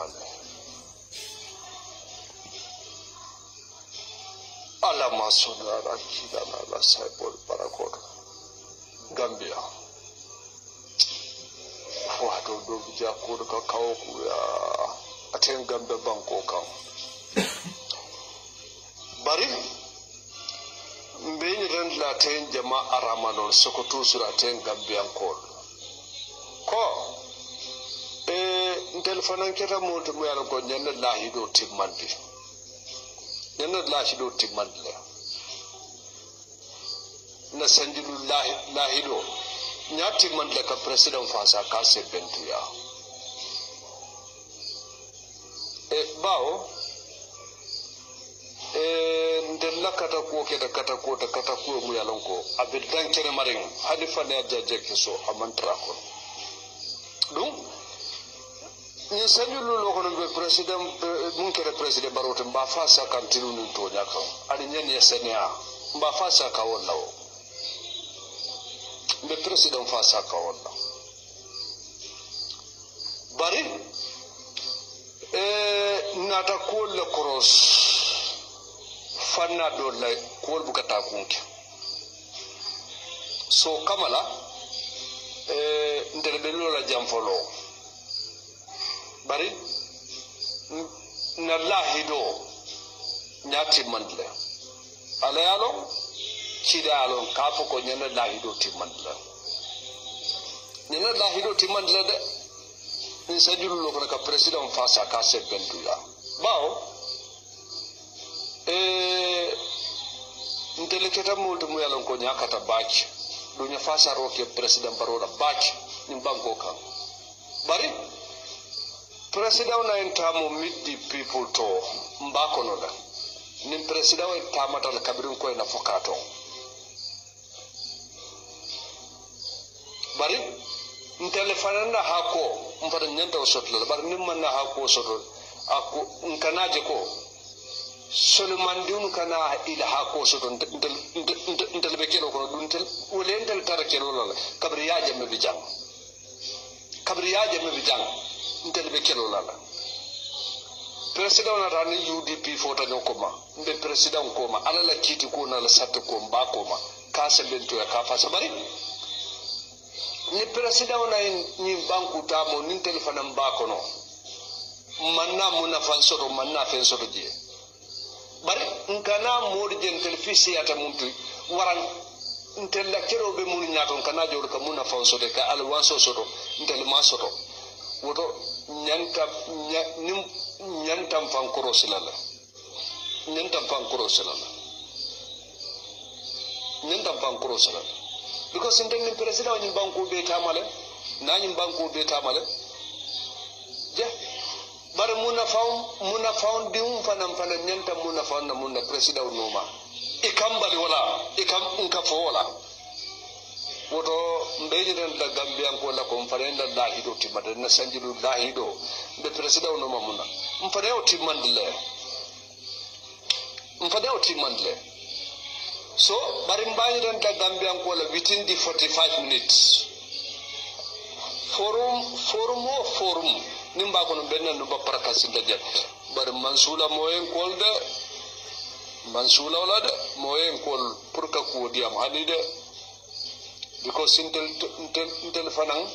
mane ala masuna kidana la saibol parakoto Gambia wato do bija ko ka kawo ku ya aten Gambia banko kan bari mbeni ren la ten jama aramanol sokoto sura ten Gambian ko telefonan keta monto mo yalla ko nyanna lahido timmandi le na sanjilu lahido nyati mandle ka president fasa ka se bentuya bawo ndella kata ko mu yalla ko abel dankere marin halifa ne jaje keso amantra ko donc ni sanjilu lo kono be president mun kere president baroto mba fasa kan tilunu to nyaka ani nyani SNA mba fasa ka wallawo be president fasa ka walla bari nata ko le cross fanna do la ko bukata kunke so kamala ndere be lola jamfolo bari na lahido nyati mandle ala yalo kidalo kapo ko nyana lahido timandla de ni sajulu lo ko ka president fasa ka se benduya bawo inteleketa multo mu yalon ko nyakata baki do nya fasa roke president baroda baki ni banko kan bari president na entamo meet the people to mbako no da ni president tamata la kabirin ko na fokato bari telefonanda hako mfata nyanta osotla bari nimmanna hako soto ako nkanaje ko solumandiun kana ila hako soto ntel bekelo ko duntel wole ntel tarakelo la kabri yaje me bijang ntel bekelo la president na rani UDP fota nyokoma mbe president koma ala la kiti ko na la satte ko mba koma ka se bento ya ka fa bari ni president na ni banku tamo ni telefona mbakono manna munafan soto manna fen soto je bari nkana modi jen telefisi ata muntu waran ntella kero be mun nyaaton kana jor ka munafan soto ka alwanso soto ntel ma soto woto nyantam fan korosilala because in the president ni banko be tamale na ni banko be tamale je bar muna faun dium fanam nyanta muna faun na muna president noma ikambali wala ikam nka fo wala woto mbeji den da Gambian ko la conferenda lahido timade na sanjilu lahido be president noma muna mfadeo timandle so bari mbani den da Gambian ko la within the 45 minutes forum nimba ko no benna no baparaka sinda jet bari mansula moyen kolde mansula wala de moyen kol pour ka ko diam halide because intel fanan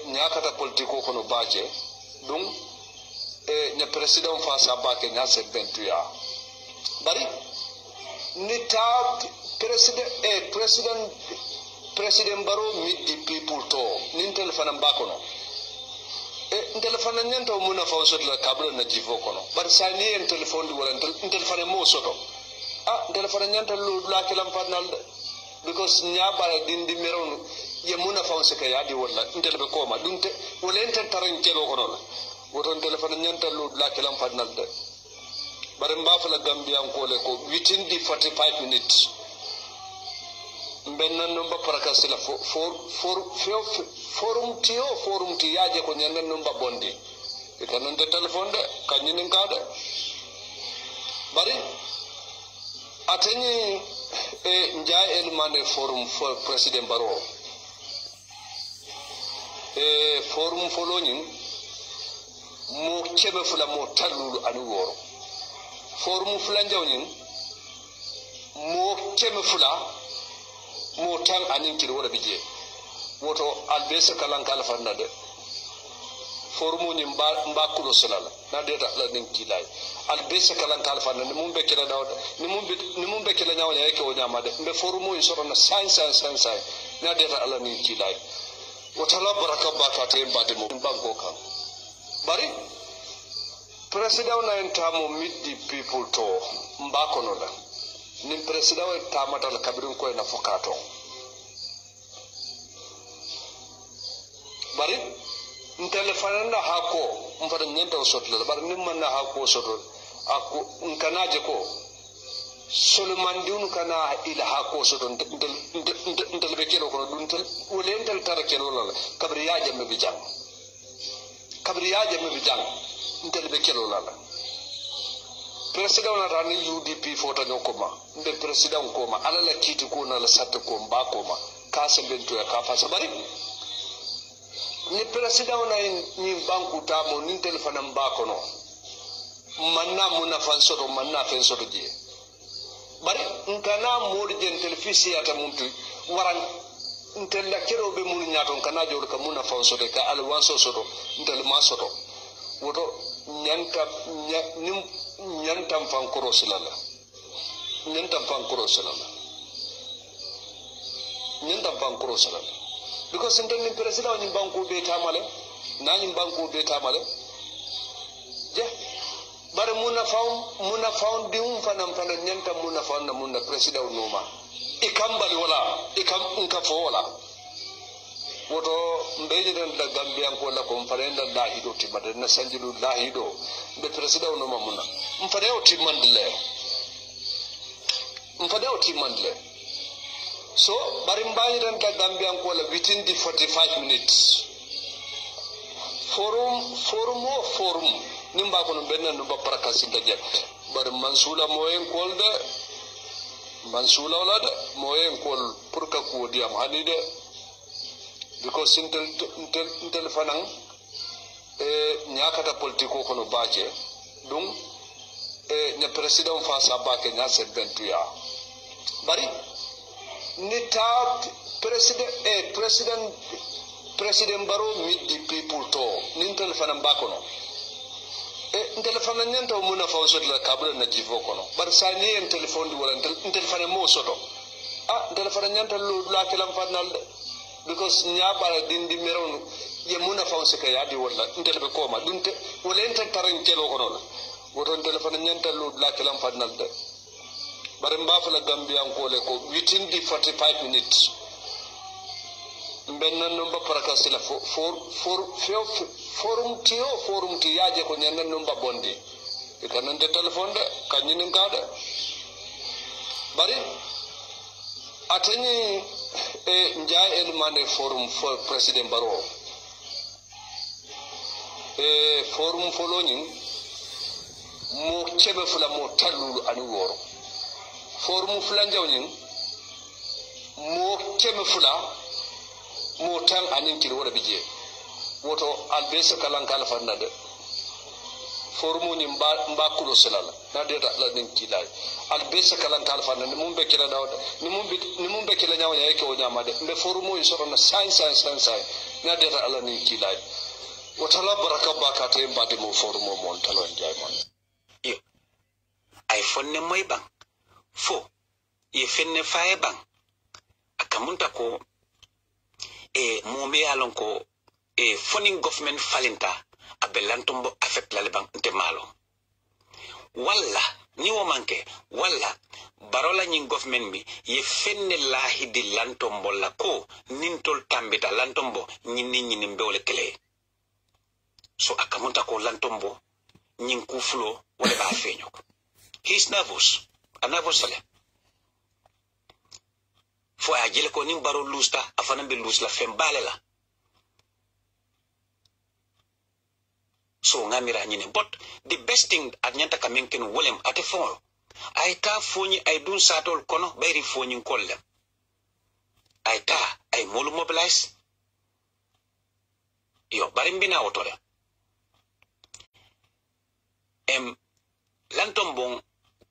nyakata politiko ko no baje dum nya president fa bake nya se bentuya bari nita president baro meet the people to nintel fanan bakono telephone nyanta muna fa sot la kabla na jifo kono bar sani en telephone di wala telephone mo soto telephone nyanta lu la kelam fadnal because nyaba dindi meron ye muna fa se kay adi wala be koma dunte wala en taran kelo kono la woton telephone nyanta lu la kelam fadnal de bar mbafa la Gambian ko le ko within the 45 minutes bennan no baparaka sila forum ti yaje ko nyannan no babondi e kanon de telephone de kanyinin kada bari ateni njay elmane forum for president baro forum folonin mo kebe fula mo talulu anu woro forum fula njawnin mo kebe fula mo tan anin kiri wala bije woto albesa kalan kala fanna de forum ni mba kulo salala na de la nin kilay albesa kalan kala fanna ni mumbe kila dawda ni mumbe kila nyawnya yake o nyamade mbe forum yi soro na sai na de la nin kilay woto la baraka bata te mbade mo banko kan bari president na entamo meet the people to mbakono la ni president ta matal kabirin ko na fokato bari telefona na hako mfata nyenta sotla bari nimman na hako soto ako nkanaje ko Solomon diunu kana ila hako soto ntel bekelo ko duntel wala entel tarakelo la kabriya jamme bijang ntel bekelo la president na rani UDP fota nyokoma nde president koma ala la kiti ko na la satte ko mba koma kasa bento ya kafa sabari ni president na ni banku tamo ni telefona mba kono manna munafan soto manna fen soto je bari nkana morjen telefisi ata muntu waran ntel la kero be mun nyaton kana jor ka munafan soto ka alwanso soto ntel ma soto woto nyantam fankoro silala because intel ni president ni banko be tamale na ni banko be tamale je bare muna faun dium fanam nyanta muna faun na muna president noma ikambali wala nka fo wala woto mbeji den da gambian ko la ko farenda la hido timade na sanjilu la hido be president noma muna mfade o timandle so bare mbaji den da gambian ko la within the 45 minutes forum nimba ko no benna no ba prakasi daje bare mansula moyen kolde mansula wala de moyen kol pour ka ko diam hanide because intel fanan nyakata politiko kono baake dum nya president fa baake nya se bentuya bari ni ta president baro meet the people to nintel fanan bakono telefona nyanta muna fa soto la kabla na jivo kono bar sani en telephone wala telefona mo soto telefona nyanta lu la kelam fanal because nyabara dindi meron ye muna fa se kay adi wala telebe koma dunte wala en taran kelo kono la woton telefona nyanta lu la kelam fanal de bar mbafa la gambian ko le ko within the 45 minutes bennan no ba parakasila forum ti yaje ko nyannan no ba bondi e kanan de telephone de kanyin ngada bari atani njay el mane forum for president baro forum foloni mo chebe fula mo talulu ani woro forum fula njawni mo chebe fula mo tan anin kiri wala bije woto albesa kalan kala fanna de formu ni mba kulo selala na de la nin kilay albesa kalan kala fanna ni mumbe kila dawda ni mumbe kila nyawnya yake o nyamade mbe formu yi soro na sai na de la nin kilay woto la baraka bakate mbade mo formu mon talo njay mon yo ay fonne moy bang fo ye fenne faye bang akamunta ko mome alon ko foreign government falinta abelantumbo affect la leban nte malo walla ni wo manke walla barola nyin government mi ye fenne lahidi lantombo la ko nintol tambita lantombo nyini mbewle kele so akamunta ko lantombo nyin kufulo wala ba feño he's nervous sale fo a jele ko nim baro lusta afana be lus la fembale la so ngamira nyine but the best thing at nyanta kamenken wolem ate fon ay ta foni ay dun satol kono bayri foni kolle ay ta ay molu mobilize yo bari mbina wotore lantom bon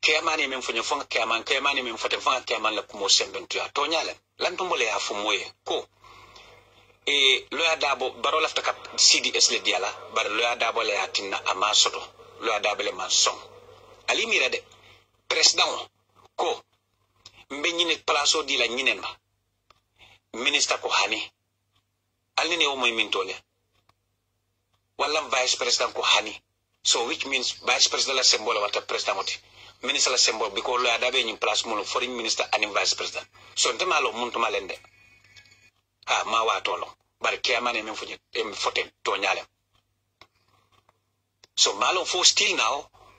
kemani men fonyo fonga kemani men fote fonga keman la kumo sembentu to nyale lantom bole afu moye ko loya dabo baro lafta kap CDS le diala bar loya dabo le atinna ama soto loya dabo le man son ali mira de president ko mbe nyine plaso di la nyinen ma minister ko hani alni ne o moy min tole wala vice president ko hani so which means vice president la symbol wata president moti minister la symbol because loya dabe nyin place mo foreign minister and vice president so ndemalo muntu malende ha ma wa tolo bar kiyamane men fuñi em foten to nyale so malo fo still now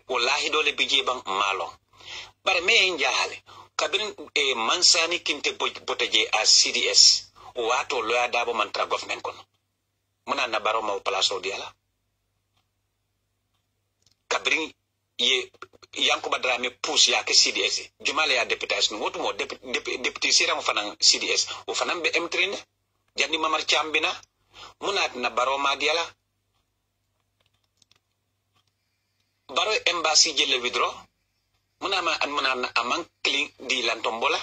wallahi dole bije bang malo bar me njahale kabin mansani kinte botaje a CDS wato loya dabo mantra government kono muna na baro ma place odiala kabrin ye yankuba drame pousse ya ke CDS jumale ya députation wotu mo député siram fanan CDS o fanan be M3 jandi mamar chambina munat na baro ma diala baro embassy jelle withdraw munama an munana amang clean di lantombola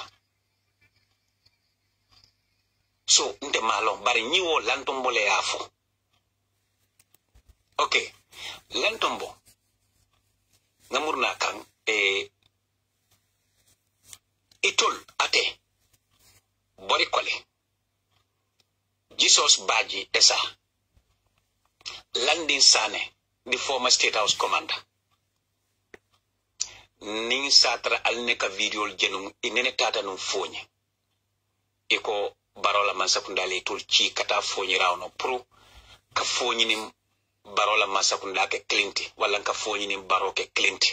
so nte malo bari nyiwo lantombole yafo okay lantombo ngamurna kan itol ate bori kole Jesus Baji Esa Landing Sane the former State House commander ning satra alneka video jenum inene tata num fonye iko barola mansakundale tul ci kata fonyi rawno pro ka fonyi nim barola masakunda ke clinti wala ka fonyi nim baroke clinti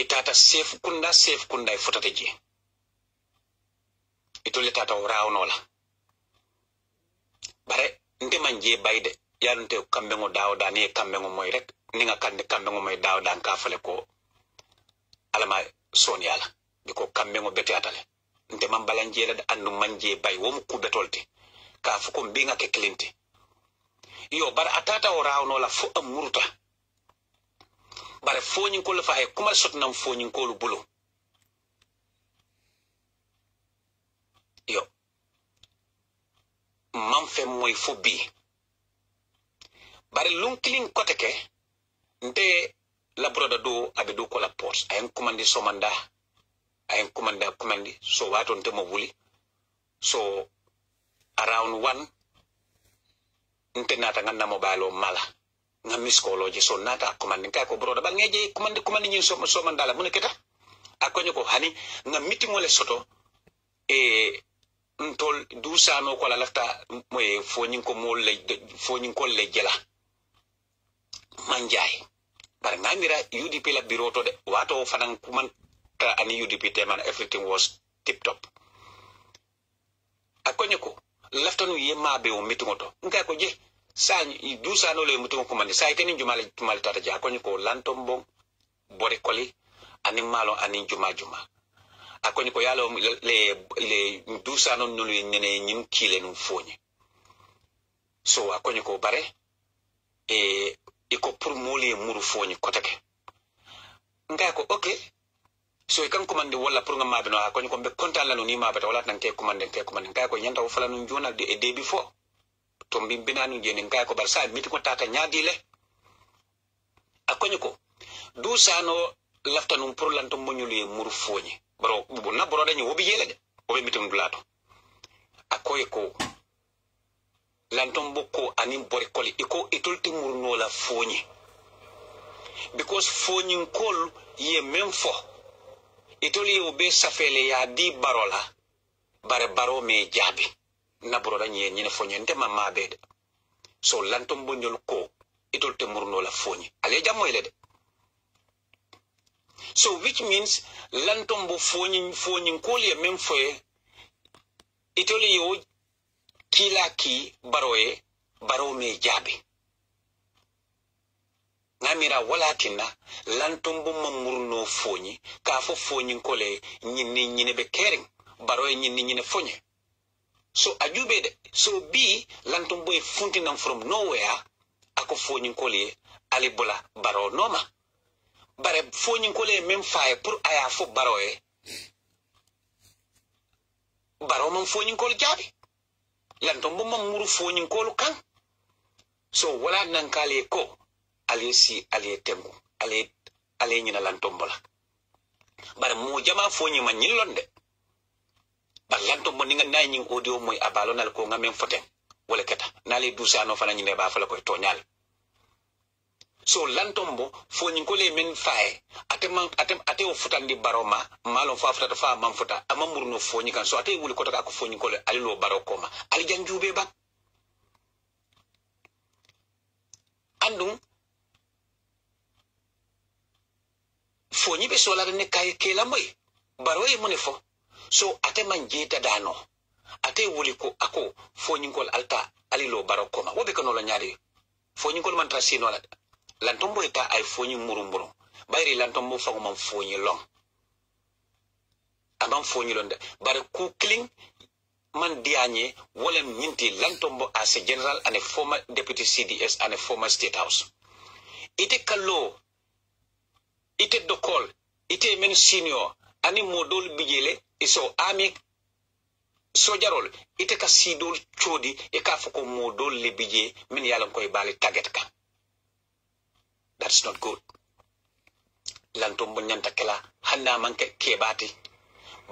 itata safe kunda fotata je itole tata rawno la bare nde manje bayde yalunte kambe ngo dawda ne kambe ngo moy rek ni nga kande kambe ngo moy dawda ka fale ko alama sonyala biko kambe ngo beti atale nte man balanjela da andu manje bay wom ku betolte ka fu ko mbinga ke clinti yo bar atata o rawno la fu am muruta bare foñin ko la fa ay kuma sotnam foñin ko lu bulu yo man fe moy fu bi bare lunkling kote ke nte la broda do abedo ko la poste ay commande somanda ay commande so wato nte mo wuli so around 1 nte nata nganda mobile mala nga miskoloje so nata commande ka ko broda bal ngeje commande nyin somanda la muneketa akonyo ko hani nga meeting wala soto ntol dusano ko la lafta moy foñin ko le jela manjay bar ngamira UDP la bureau to de wato fanan kuman ta ani UDP teman everything was tip top akonyo ko laftanu yema be o meeting to nga ko je sanyi dusano le meeting ko man say tenin jumal tata ja akonyo ko lantombo bore koli ani malo ani juma akonyo ko yalo le dusano nulu nene nyim kile num fonye so akonyo ko bare iko pour moli muru fonye kotake nga ko okay so ikan commande wala pour nga mabino akonyo ko be kontan la no ni mabata wala tan ke commande nga ko nyanta fala no journal de day before to mbimbina no jeni nga ko bar sa miti ko tata nyaadile akonyo ko dusano laftanum pour lanto monyuli muru fonye bro na bro dañu wobi yele de wobi mitum dulato akoy ko lantom bokko anim bore koli iko itulti murno la fonyi because fonyin kol ye même fo itoli obe safele ya di barola bare baro me jabi na bro dañu ñine fonyi nte mamma be de so lantom bonjol ko itulti murno la fonyi ale jamoy le de so which means lantombo fonyin koli même foye itoli yo kila ki baroye baro me jabi ngamira wala tinna lantombo mamurno fonyi ka fo fonyin kole nyine be caring baroye nyine fonye so ajube de so bi lantombo e funtinam from nowhere ako fonyin kole ali bula baro noma bare foñin ko le même faye pour aya fo baro e baro man foñin ko jaabi lanto mo mam muru foñin ko kan so wala nan kale ko ali si ali tengu ali nyina lanto mbola bare mo jama foñi man nyilonde bar lanto mo ninga nay nying audio moy abalo nal ko ngamen foten wala keta nali dusano fana nyine ba fala koy toñal so lantombo fo nyi ko le men fae ate o futandi baroma malon fa futata fa mam futa amamur no fo nyi kan so ate wuli ko taka ko fo nyi ko le ali lo barokoma ali janjube ba andum fo nyi be so la ne kay ke la moy baro e mone fo so ate man jeta dano ate wuli ko ako fo nyi ko alta ali lo barokoma wobe kano la nyaade fo nyi ko man trasino la lantombo ita ay foñi murumburu bayri lantombo fago man foñi long amam foñi londe bare ku kling man dianye wolem nyinti lantombo as a general and a former deputy CDS and a former state house ite kallo ite dokol ite men senior ani modol bijele iso ami sojarol ite ka sidol chodi e ka foko modol le bije min yalan koy bali target ka. That's not good. Lantombo nyanta kela handa manke kebati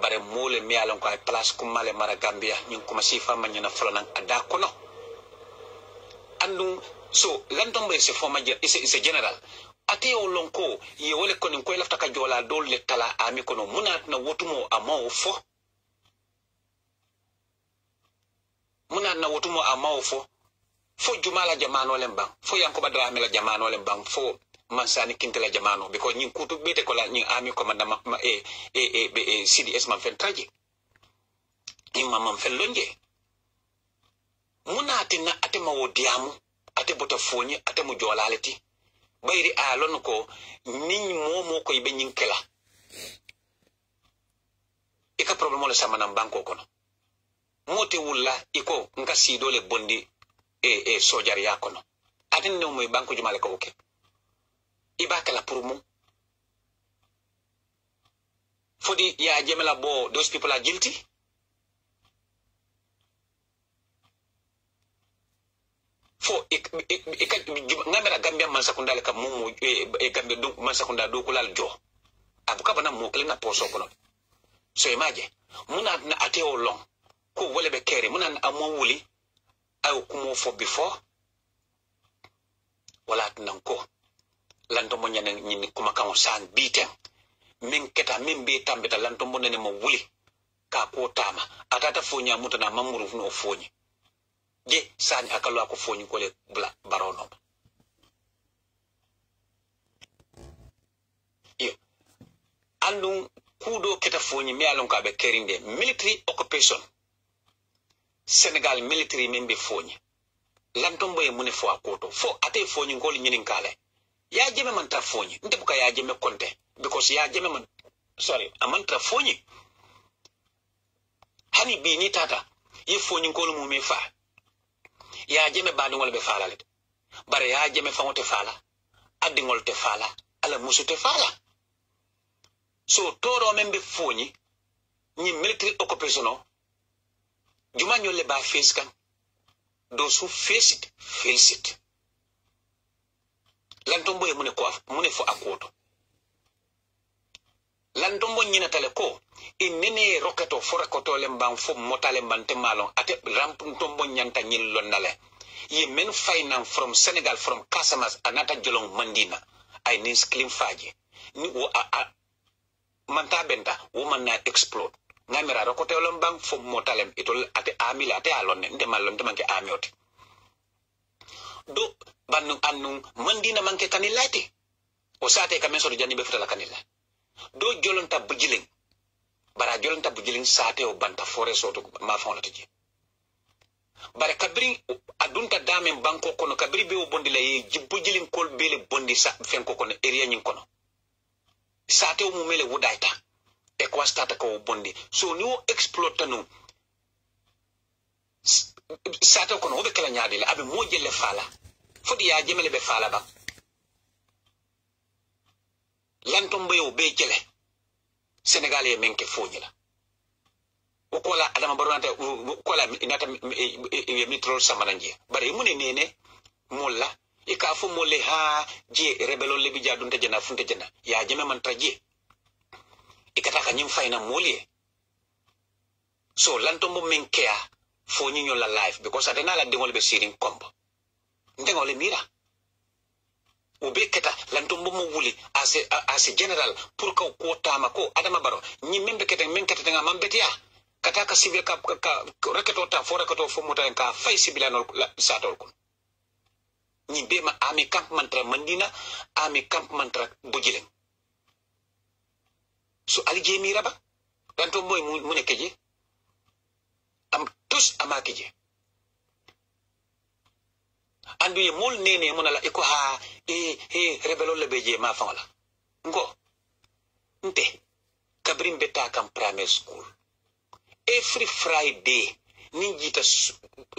bare mole mi alon ko ay place kumale mara Gambia ñing kuma sifa man ñana folonan ada kono andum so lantombo is a former is a general ate o lonko ye wole konin koy lafta ka jola dol le tala ami kono munat na wotumo amaw fo jumala jamano lembang fo yanko badrame la jamano lembang fo mansani kintela jamano because nyin kutu bete ko la nyin ami ko manda CDS man fen traji imam man fen lonje munati na ate ma wodiamu ate bota foni ate mu jolaleti bayri alon ko nin momo ko be nyin kela e ka problème le sama nan banko kono moti wulla iko nga sidole bondi sojar ya kono atin no moy banko jumale ko oke ibaka la pour mu fodi ya jemela bo those people are guilty fo ngamera Gambia man sakundale ka mumu Gambia do man sakunda do kulal jo abuka bana mo kle na poso kono so imaje muna na ateo long ko wole be kere muna amo wuli ay kumo fo before wala nan ko lantombo nyane nyini kuma kan san biten min keta min be tambeta lantombo nene mo wuli ka ko tama atata fonya mutana mamuru no fonyi je sani akalo ko fonyi ko le barono yo andum kudo keta fonyi mi alon ka be kerinde military occupation Senegal military membe fonyi lantombo e mune fo akoto fo ate fonyi ngol nyinin kale ya jeme man ta fonyi nte buka ya jeme konte because ya jeme man sorry amantra fonyi hani bi ni tata ye fonyi ngol mu me fa ya jeme badu ngol be fala le bare ya jeme fa ngote fala addi ngol te fala ala musu te fala so toro membe fonyi ni military occupation juma nyole ba face kan those who face it feels it lantombo e mune fo akoto lantombo nyina tale ko inene roketo forakoto lembang fo motale mbante malon ate rampuntombo nyanta nyil londale ye men finance from Senegal from Casamas anata jolong mandina ay nis clean faji ni wo manta benta woman na explode ngamira rokoto lembang fo motalem itol ate amila ate alonne nde malon de manke amioti do bannu annu mandina manke kanilati o sate kamen so jani be fitala kanila do jolonta bujiling bara jolonta bujiling sate o banta fore soto ma fon tiji bare kabri adunta dame banko kono kabri be o bondi la ye bujiling kol bele bondi sa fenko kono area nyin kono sate o mumele wudaita e ko stata ko bondi so ni o exploit no sate kono o be kala nyaade la abe mo jelle fala fodi ya jemele be fala ba lantombo yo be jele Sénégal ye menke foñi la o kola adama baronata kola inata mitrol samananje bare mune nene molla e ka fo molle ha je rebelol le bija dun tajana funta jana ya jeme man taje e kata ka nyim fayna molye so lantombo menkea foñi nyola life because adena la dengol be sirin kombo ndengol mira ube keta lantombo mo wuli as a general pour ka ko tama ko adama baro nyi membe keta men keta nga mambetia kata ka civil ka reketo ta fo reketo fo mota ka fay sibilanol satol ko nyi be ma ami camp mantra mandina ami camp mantra bujilen so ali je mira ba lantombo mu nekeje am tous amakeje andu ye mol nene monala iko ha rebelo le beje ma fawla ngo nte kabrim beta kam primary school every Friday ninjita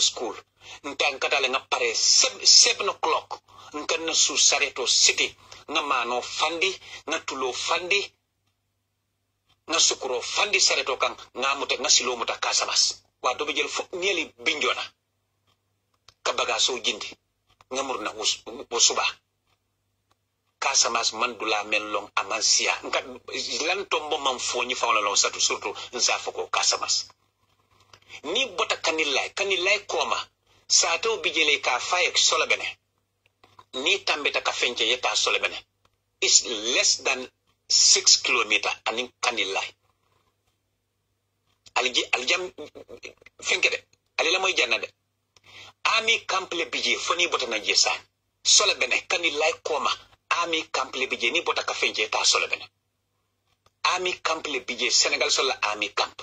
school ntan katale nga pare 7 o'clock nkan na su sareto city nga mano fandi nga tulo fandi nga sukuro fandi sareto kan nga muta nga silo muta kasamas wa do be jël fo nieli binjona kabaga so jindi ngamur na suba kasamas mandula melong amansia nkat lan tombo man foñi fawla lon satu surtout nzafako kasamas ni bota kanilay koma sato bijele ka fayek solabene ni tambeta ka fenche yeta solabene is less than 6 kilometer anin kanilay aljam fenkede alila moy jannade ami kample bije foni bota na jesan sola bene kani lay koma ami kample bije ni bota ka fenje ta sola bene ami kample bije Senegal sola ami kamp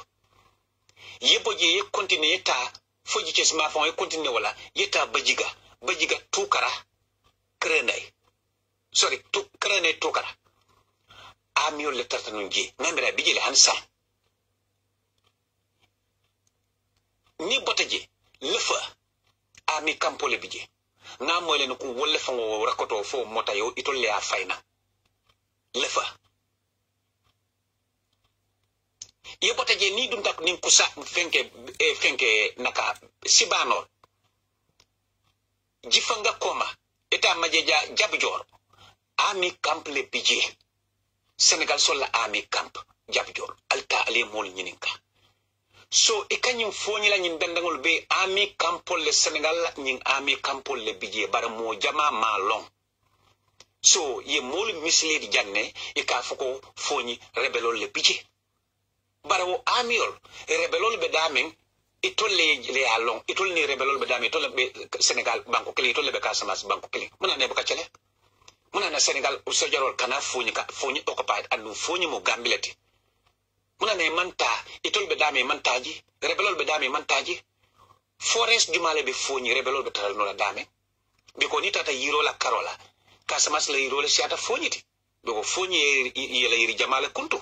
yebo je ye continue ta foji ci ma fon ye continue wala yeta bajiga tukara krenay sorry krenay tukara ami yo le tartanu je ngamira bije le hansa ni bota je lefa ami kampole bije na moyle no ko wolle fango rakoto fo mota yo itolle a fayna lefa yebota je ni dum tak nin kusa fenke naka sibano jifanga koma eta majeja jabjor ami kample bije Senegal sola ami camp jabjor alta ale mol nyininka so ikanyum foñi la ñin dandangol be ami kampol le Senegal ñin ami kampol le bije bara mo jama malong so ye mol misli di janne e ka foko foñi rebelol le bije bara wo amiol rebelol be damen itolle le along itolle ni rebelol be damen itolle be Senegal banko kili itolle be Casamance banko kili muna ne baka cele muna na Senegal so jarol kana foñi occupied andu foñi mo gambileti muna ne manta itol be dame mantaji rebelol be dame mantaji forest jumale be foni rebelol be taral no la dame be ko ni tata yiro la karola Casamance la yiro le siata foniti be ko foni yela yiri jamale kuntu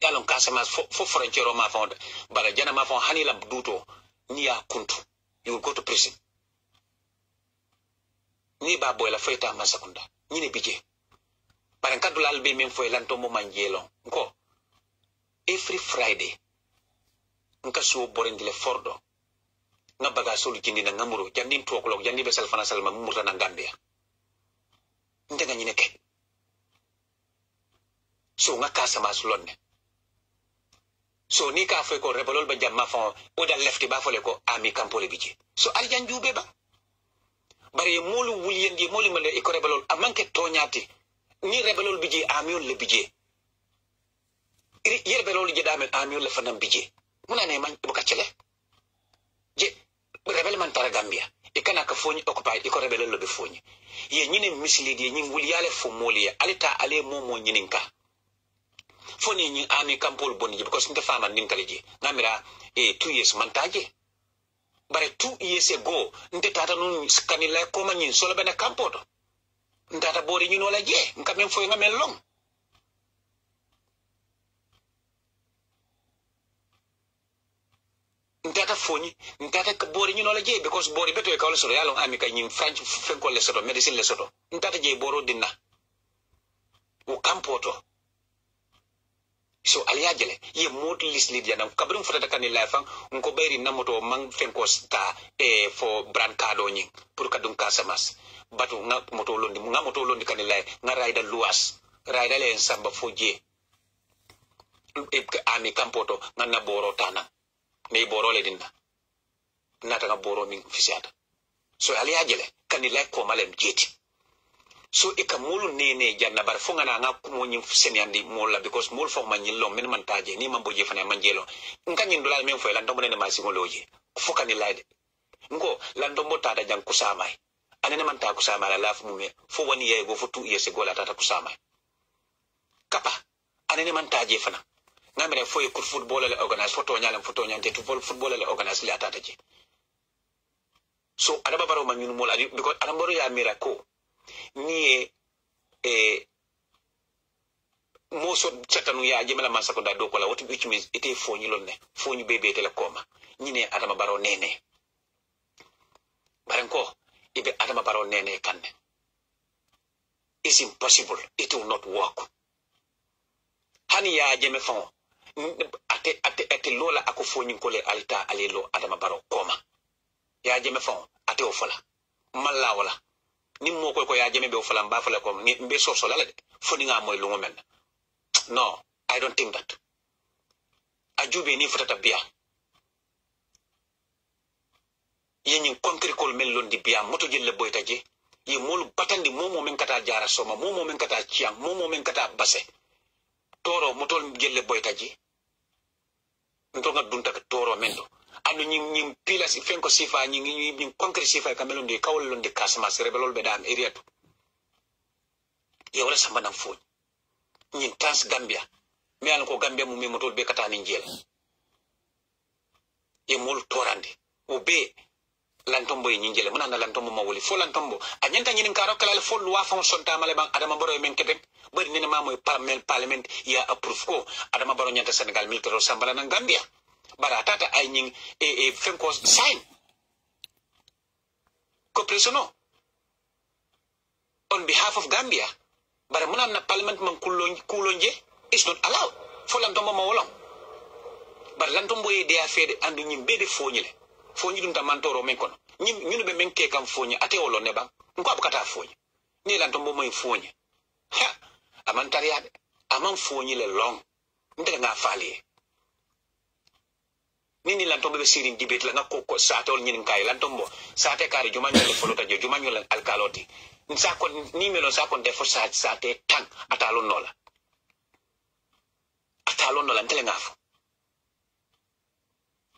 yalon Casamance fo frontière ma fond bara jana ma fond hanila duto ni ya kuntu you will go to prison ni ba boy la fayta ma sakunda ni ne bije bara kadula albe men foy lanto mo manjelo ko every Friday nka so borendile fordo na baga solu jindi na ngamuro jandin tokolok jandi be salfana salma murta na Gambia ndenga nyineke so nga Casamance lonne so ni ka fe ko rebelol ba jamma fon o da lefti ba fole ko ami kampole bije so aljan jube ba bare molu wulyendi molu male e ko rebelol amanke toñati ni rebelol bije amiol le bije yer belol je damen amiol le fanam bije muna ne man buka cele je rebel man tara Gambia e kana ka foñi occupy e ko rebelol lo be foñi ye ñine misli di ñi wul yale fo moliya alita ale momo ñininka foni ñi ami kampol bonni je because nte fama ninkale je ngamira 2 years man taje bare 2 years ago nte tata nun kanila ko man ñin solo bena kampoto ndata bori ñin wala je ngam fo ngamen long ndata foni ndata bori ñin wala je because bori beto e kawle soro yalo ami kay ñin French fenkol le soto medicine le soto ndata je boro dinna o kampoto so aliajele ye moti list lead yana kabrum fota kan life ko bayri namoto man fenko sta for brand kado nyi pour kadum kasamas batu nga moto londi kan lay nga rayda luas rayda len samba foje ami kampoto nga na boro tana ne boro le dinda nata nga boro min fisiata so aliajele kan lay ko malem jeti so ika mulu nene janna bar fonga na nga kumo nyi senyandi mola because mul fo ma nyillo men man taje ni mambo je fana manjelo nkanyi ndula men fo lando monene ma singoloje foka ni laide ngo lando mota da jang kusamai anene man ta kusama la lafu mume fo wani ye go fo 2 years go la tata kusamai kapa anene man taje fana ngamere fo e kur football le organize photo nyante to football le organize la tata je so adaba baro man nyun mola because adamboro ya miracle ni moso chatanu ya jemela masakunda do ko la woti which means ite fonyi lonne fonyi bebe tele koma nyine adama baro nene baranko ibe adama baro nene kanne it's impossible, it will not work hani ya jeme fon ate lola ako fonyi kole alta alelo adama baro koma ya jeme fon ate ofola malla wala ni mo ko ya jeme be ofola mba fola ko ni be so la de foni nga moy lungo men no I don't think that ajube ni fotata biya yenyi konkri kol men londi biya moto jelle boyta je ye mol batandi momo men kata jara soma momo men kata ciang momo men kata basse toro motol jelle boyta je ndonga dunta ka toro mendo anu ñing pila si fenko sifa ñing konkri sifa ka melondi kawol londi kasma rebelol be dam area to ye wala samba nam fo ñin trans Gambia mi an ko Gambia mu mi motol be kata ni jel e mol torandi o be lantombo e ñingele muna na lantombo mawuli fo lantombo a ñanta ñinin karo kala fo loi fon sonta male ban adama baro men kete bari ni ma moy parlement ya approve ko adama baro ñanta Senegal military sambala na Gambia bara tata ay ñing fenko sign ko presono on behalf of Gambia bara muna na parliament man kulonje is not allowed fo lantombo mawolon bar lantombo e de affaire andu ñim be de foñile foñi dum tamantoro men kono ñunu be men ke kam foñi ate wolo ne ba ko abukata foñi ni lantombo moy foñi ha amantariade aman foñi le long ndele nga faali ni lantombo be sirin debate la nga ko satol ñin kay lantombo sate kare jumanyo le folota je jumanyo le alkaloti nsa ko ni melo sa ko defo sate tan atalon nola ndele nga fo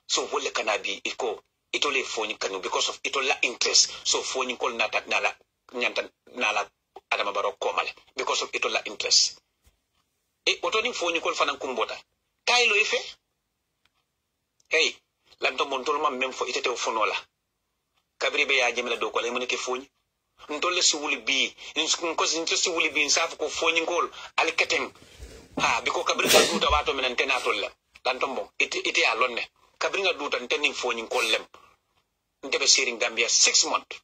so wole kana bi iko itole foni kanu because of itola interest so foni kol nata nala nyanta nala adama baro komale because of itola interest e otoni foni kol fanan kumbota kaylo ife hey lanto montol mam mem fo itete fonola kabri be ya jemela do ko lay monike foni ntolle si wuli bi ko si wuli bi saf ko foni kol al keteng ha biko kabri ka duta wato menen tenatul la lanto mo ite ya lonne kabri nga duta ntening foni kollem ndebe sering Gambia 6 months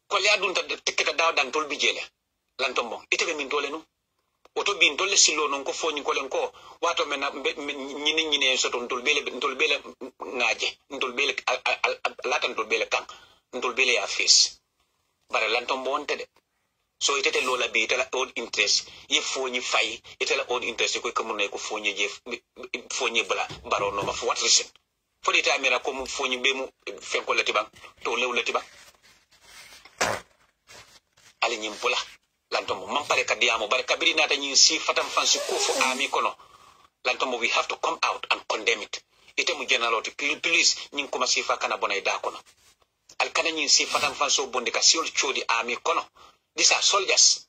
ko le adunta tiketa daw dan tol bijele lantombo itebe min tole no oto bin tolle silo non ko foni ko len ko wato men nyine soto ntol bele ngaje ntol bele latan tol bele kan ntol bele ya fis bare lantombo onte de so itete lola bi itela old interest ye foni fay itela old interest ko kamune ko foni je foni bala baro no ma for what reason for the time ko mu foni be mu fenko lati bang to lewlati bang ali nyim bula lantombo man pare kadiamo bare kabiri nata nyin si fatam fansi ko fo ami kono lantombo we have to come out and condemn it ite mu generaloti please nyin ko masifa kana bonay da kono al kana nyin si fatam fanso bonde ka siol chodi ami kono. These are soldiers.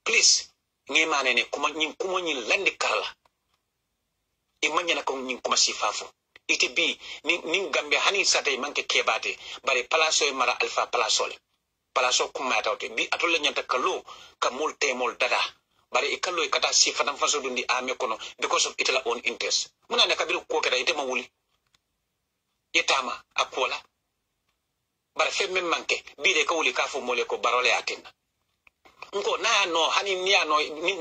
Please, ngimane ne kuma nyin landi karla. Imanya na kong nyin kuma sifafu. Iti bi ning Gambia hani sate manke kebate bare palaso e mara alfa palaso le. Palaso kuma tawte bi atolle nyanta kalo ka multe mol dada. Bare ikalo ikata sifatam faso dundi ame kono because of itala own interest. Muna na kabiru ko keda ite mawuli. Yetama akola. Bara bar fe men manke bi de ko wuli ka fo mole ko barole atinna nko na no hani ni ano ni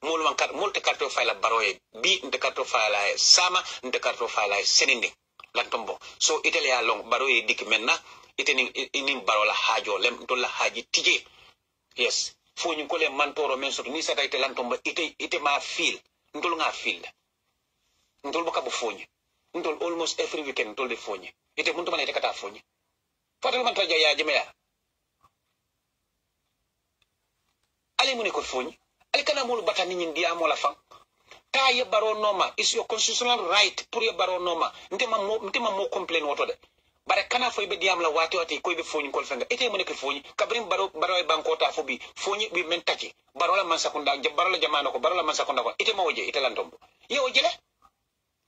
mol man kat mol te karto fayla baroye bi nte karto fayla sama nte karto fayla seninde lantombo so itele ya long baroye dik menna iteni barola hajo lem dolla haji tije yes fo ñu ko le mantoro men soto ni sata ite lantombo ite ma feel ndol nga feel ndol boka bu foñi ndol almost every weekend ndol de foñi ite muntu man ite kata foñi fatal man taja ya jeme ali mu ne ko foñi ali kana molu bata nit ñi dia mo la fan ta ye baro noma is your constitutional right pour ye baro noma ntema mo complain woto de bare kana fo be diam la wati ko be foñi ko fenga ete mu ne ko foñi kabrim baro e banko ta fo bi foñi bi men tati baro la man sakunda baro la jamano ko baro la man sakunda ko ite ma woje ite lan tombo ye woje le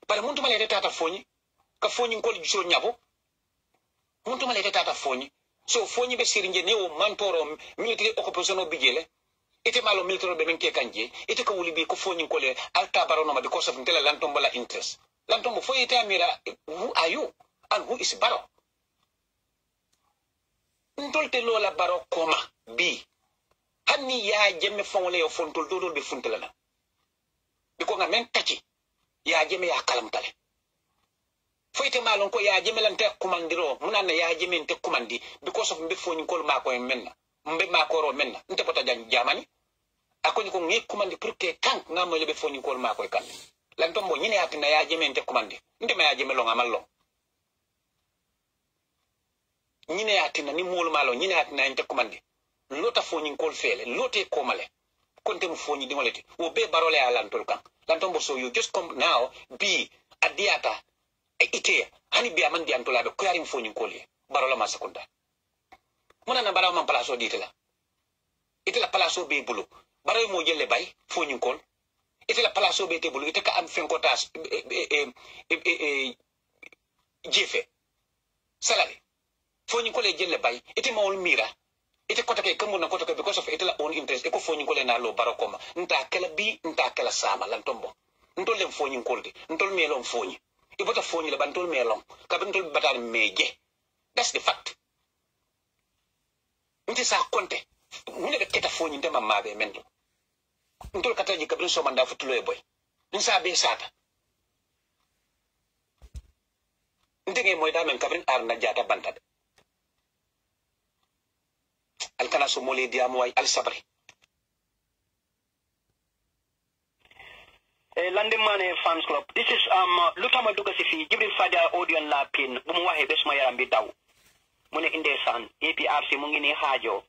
bare muntu male tata foñi ka foñi ko so nyabo muntu male tata foñi so foñi be sirinje ne o mantoro military occupation bijele ite malo military be menke kanje ite ko wuli bi ko foni ko le alta barono ma because of ntela lantombo la interest lantombo fo ite amira who are you and who is baro ntolte lola baro koma bi hanni ya jemme fonle yo fontol dodol be funtela na biko nga men tachi ya jemme ya kalamtale fo ite malo ko ya jemme lan te kumandiro munana ya jemme te kumandi because of mbe foni ko ma ko menna mbe makoro menna nte pota jamani akoni ko ngi kumandi pour que kan ngamo lebe foni ko ma ko kan lan tombo nyine atina ya jeme nte kumandi nte ma ya jeme lo ngamal lo nyine atina ni mol malo nyine atina nte kumandi lota foni ko fele lote ko male konte mu foni dingolete wo be barole ala lan kan lan tombo so you just come now be adiata ite hani bi amandi antola be ko yarim foni ko le barola ma sekunda muna na baraw man palaso ditela itela palaso be bulu baray mo jelle bay foñu kol itela palaso be te bulu ite ka am fenkotas jefe salari foñu kol jelle bay ite mawul mira ite kota ke kamu na kota ke because of itela own interest e ko foñu kol na lo barakoma nta kala bi nta kala sama lan tombo ntol lem foñu kol de ntol melon foñu ibota foñu le ban tol melon ka ban tol batar meje that's the fact nti sa konte mune be keta fo nyinde mamma be mendo ntol kataji kabrin so manda futulo e boy nsa be sata ndege moy da men kabrin ar na jata bantade al kana so mole diam way al sabri London Money Fans Club. This is lutama duga ci fi Jibril Fadia audio la pin bu mu waxe bes ma yaram bi daw mu ne indesan APRC mu ngi ni xajo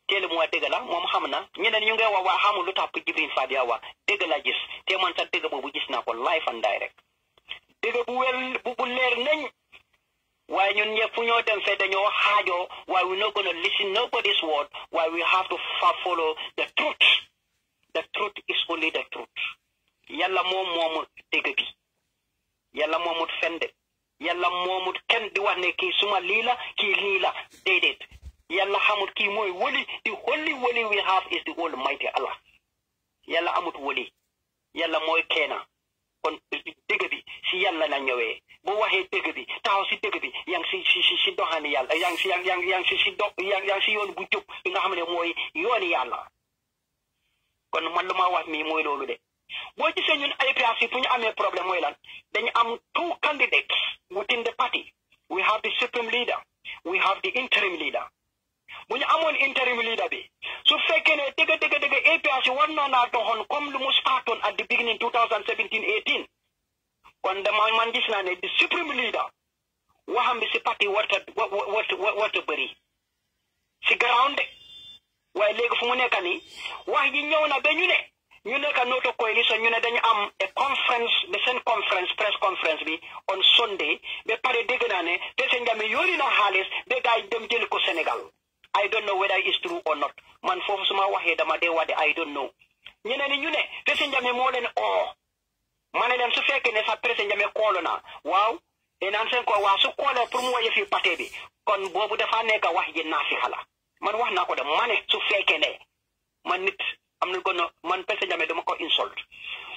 tele mo degala mom xamna ñeneen ñu ngay wa xamu lu tapp Jibril Fadia wa degala gis te man sa dega bobu gis na ko live and direct dega bu wel bu leer nañ waaye ñun ñepp fu ñoo dem fe dañoo xajo why we not going to listen nobody's word why we have to follow the truth is only the truth yalla mom dega bi yalla momut fende yalla momut ken di wax ne ki suma lila ki lila dedet yalla hamut ki moy woli the only woli we have is the almighty Allah yalla amut woli yalla moy kena kon dëgg bi si yalla la ñëwé bu waxé dëgg bi taw si dëgg bi yang si doxani yalla yang si yoon bu jup nga xamné moy yooni yalla kon man luma wax mi moy lolu de bo ci ñun APRC fu ñu amé problème moy lan dañu am two candidates within the party we have the supreme leader we have the interim leader bu ñu amone interim leader bi su fekkee ne dëgg APRC war na doxon comme lu mu starton at the beginning 2017-18 kon dama man gis na ne the supreme leader waxam bi ci parti warta bëri ci ground way légui fu mu nekk ni wax ji ñëw na ba ñu nekk noto coalition ñu ne dañu am a conference the same conference press conference bi on Sunday be pare dégg naa ne te seen njame yori na xaalis be gaay dem jël ko Sénégal I don't know whether it's true or not man foofu suma waxee dama dee wade I don't know ñeneen ni ñu ne te seen njame moo leen ma ne leen su fekkee ne sa presse njame koolo na waaw te naan seen ko waa su koolee pour mu waye fi pate bi kon boobu dafa nekk wax ji naa fi xala man wax naa ko de ma ne su fekkee ne man nit am na gën a man presse njame dama ko insult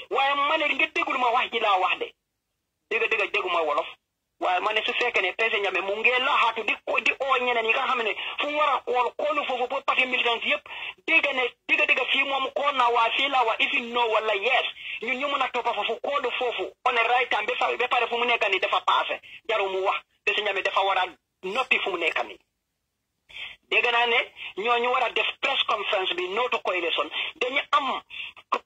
waaye ma ne nga déggul ma wax ji laa wax de dégg dégguma wolof waaye ma ne su fekkee ne président Jammeh mu ngee laxaatu di oo ñeneen yi nga xam ne fu mu war a koolu foofu pour parti militant yëpp dégg fii moom kool na waa fii la waa if no wala yes ñun ñu mën a toppa foofu koolu foofu on est right time ba pare fu mu nekk nii dafa passé jaru mu wax président Jammeh dafa war a noppi fu mu nekk nii dégg naa ne ñooñu war a def press conference bi Noto Coalition dañu am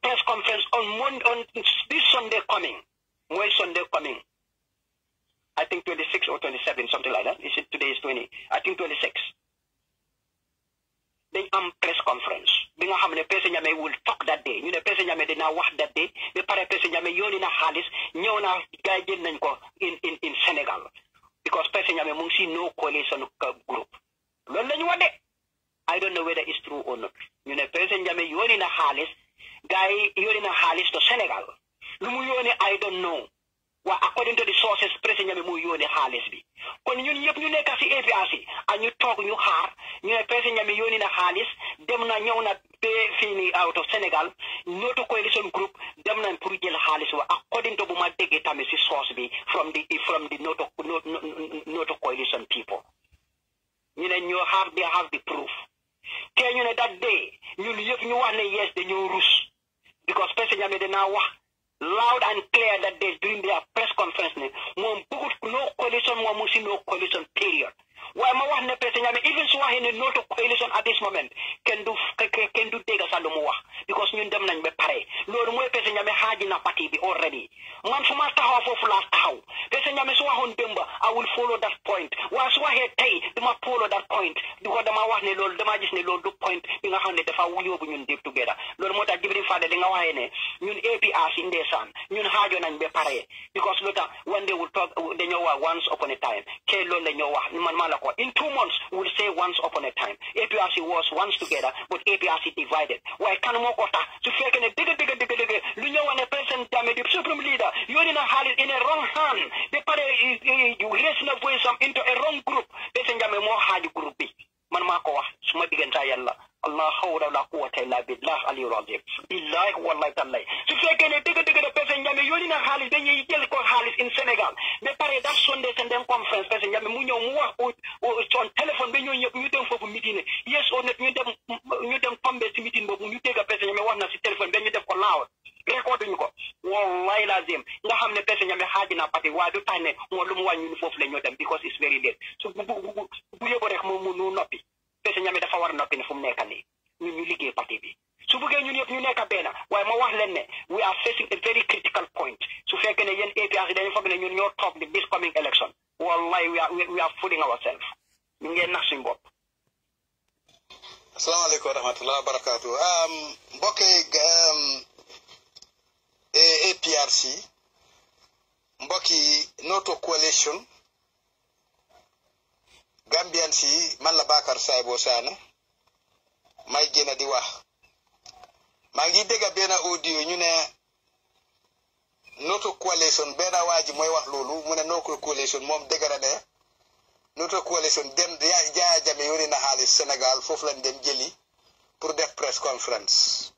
press conference on this Sunday coming mooy Sunday coming I think 26 or 27 something like that today is 20 I think 26 dañ am press conference bi nga xam ne président Jammeh will talk that day ñu ne président Jammeh dina wax that day ba pare président Jammeh yónni na xaalis ñëw na gars yi jël nañ ko in Sénégal because président Jammeh mu ngi si No Coalition group loolu la ñu wax de I don't know whether it's true or not ñu ne président Jammeh yónni na xaalis gars yi yónni na xaalis to Sénégal lu mu yónni I don't know waa according to the sources président Jammeh mu yónni xaalis bi kon ñun ñëpp ñu nekk si APRC ak ñu toog ñu xaar ñu ne président Jammeh yónni na xaalis dem na ñëw na fii nii out of Sénégal Noto Coalition group dem nañ pour jël xaalis wa according to bu ma déggee tamit si source bi from the Noto Coalition people ñu ne ñoo they have the proof te ñu ne that day ñun yëpp ñu wax ne yes dañoo rus because président Jammeh dina wax loud and clear that day during their press conference ne moom bëggut No Coalition moom mu si No Coalition period waaye ma wax ne président Jammeh even su waxee ne Noto Coalition at this moment kenn du dégg sax lu mu wax because ñun dem nañ ba pare loolu mooy président Jammeh xaaji na parti bi already man fu ma taxaw foofu laa taxaw président Jammeh su waxoon démba I will follow that point waaye su waxee tey dama follow that point because dama wax ne loolu dama gis ne loolu du point bi nga xam ne dafa yóbbu ñun deep together loolu moo tax Jibril Fade li nga waxee ne ñun APRC ndeysaan ñun xaajo nañ ba pare because lu tax one day will talk dañoo wax once upon a time ke loolu la ñoo wax man maa la ko in 2 months we'll say once upon a time APRC was once together but APRC divided waaye kan moo ko tax su fekkee ne dëgg lu ñëw ne président Jammeh di supreme leader yónni na xaalis in a wrong hand ba pare raise na voice am into a wrong group président Jammeh moo xaaji groupe bi man maa ko wax su ma diggante yàlla Allah hawla wala quwwata illa billah aliyul azim billahi wallahi tallahi su fekkee ne dëgg de président Jammeh yónni na xaalis dañuy jël ko xaalis in Sénégal ba pare that Sunday seen conference président Jammeh mu ñëw mu wax on téléphone ba ñoo ñëpp ñu dem foofu meeting yes or not ñu dem tombé si meeting boobu ñu dégg président Jammeh wax na si téléphone ba ñu def ko laaw record ñu ko wallahi lazim nga xam ne président Jammeh xaaji na parti waaye du tax ne moo lu mu wàññi ñu foofu la ñoo dem because it's very late su bu yóbbu rek mu nu noppi président Jammeh dafa war a noppi ne fu mu nekk nii ñun ñu liggéey parti bi su bëggee ñun yëpp ñu nekk benn waaye ma wax leen ne we are facing a very critical point su fekkee ne yéen APRC dañu foog ne ñun ñoo toog di this coming election wallahi we are fooling ourselves ñu ngeen nax suñu bopp. asalaamaaleykum wa rahmatulah wa barakaatu mbokk APRC mbokki Noto Coalition Gambian si man la Bakar Saibou Sana may génn di wax maa ngi dégg benn audio ñu ne Noto Coalition benn waa ji mooy wax loolu mu ne Noto Coalition moom dégg na ne Noto Coalition dem Yaya Jammeh yónni na xaalis Sénégal foofu lañ dem jëli pour def press conference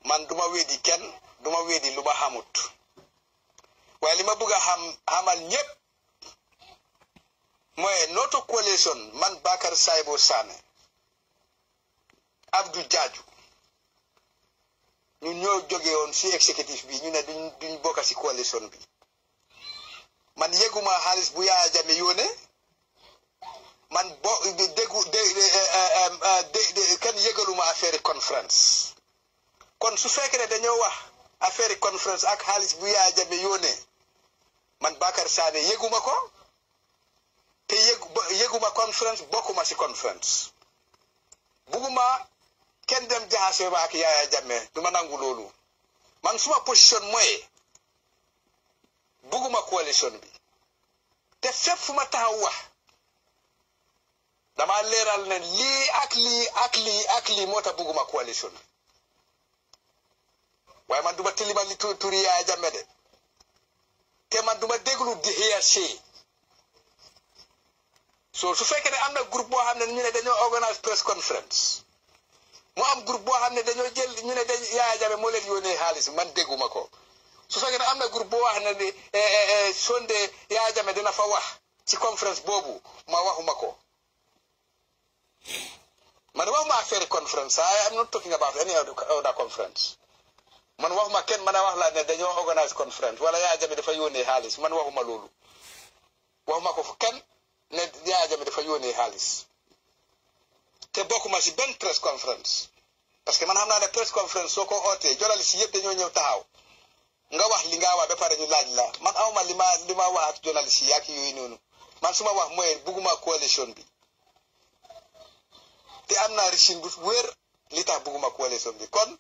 man duma weddi kenn duma weddi lu ma xamut waaye li ma bëgg a xamal ñépp mooy Noto Coalition man Bakar Saibou Sana Abdou Jaaju ñun ñoo jóge woon ci exécutif bi ñu ne duñ bokk ci coalition bi man yëguma xaalis bu Yaya Jammeh yónnee man kenn yëgaluma affaire conférence kon su fekkee ne dañoo wax affaire conférence ak xaalis bu Yaya Jammeh yónnee man Bakar Sana yëguma ko te yëguma conférence bokkuma ci conférence buguma kenn dem jaxase ba ak Yaya Jammeh duma nangu loolu man suma position mooy buguma coalition bi te fépp fu ma taxaw wax dama leeral ne lii ak lii moo tax buguma coalition bi waaye man duma tilimal li turi Yaya Jammeh de te man duma déglu di hearsay so su fekkee ne am na groupe boo xam ne ñu ne dañoo organise press conference mu am groupe boo xam ne dañoo jël ñu ne Yaya Jammeh moo leen yónnee xaalis man dégguma ko su fekkee ne am na groupe boo wax ne ni sonde Yaya Jammeh dina fa wax ci conférence boobu ma waxuma ko man waxuma affaire conference I am not talking about any other conference man waxuma kenn man a wax la ne dañoo organise conference wala Yaya Jammeh dafa yónnee xaalis man waxuma loolu waxuma ko fu kenn ne Yaya Jammeh dafa yónnee xaalis te bokkuma si benn press conference parce que man xam naa ne press conference soo ko ootee journaliste yëpp dañoo ñëw taxaw nga wax li nga wax ba pare ñu laaj la man awma li ma wax ak journaliste yi ak yooyu noonu man suma wax mooy bugguma coalition bi te am naa régime bu wér li tax bugguma coalition bi kon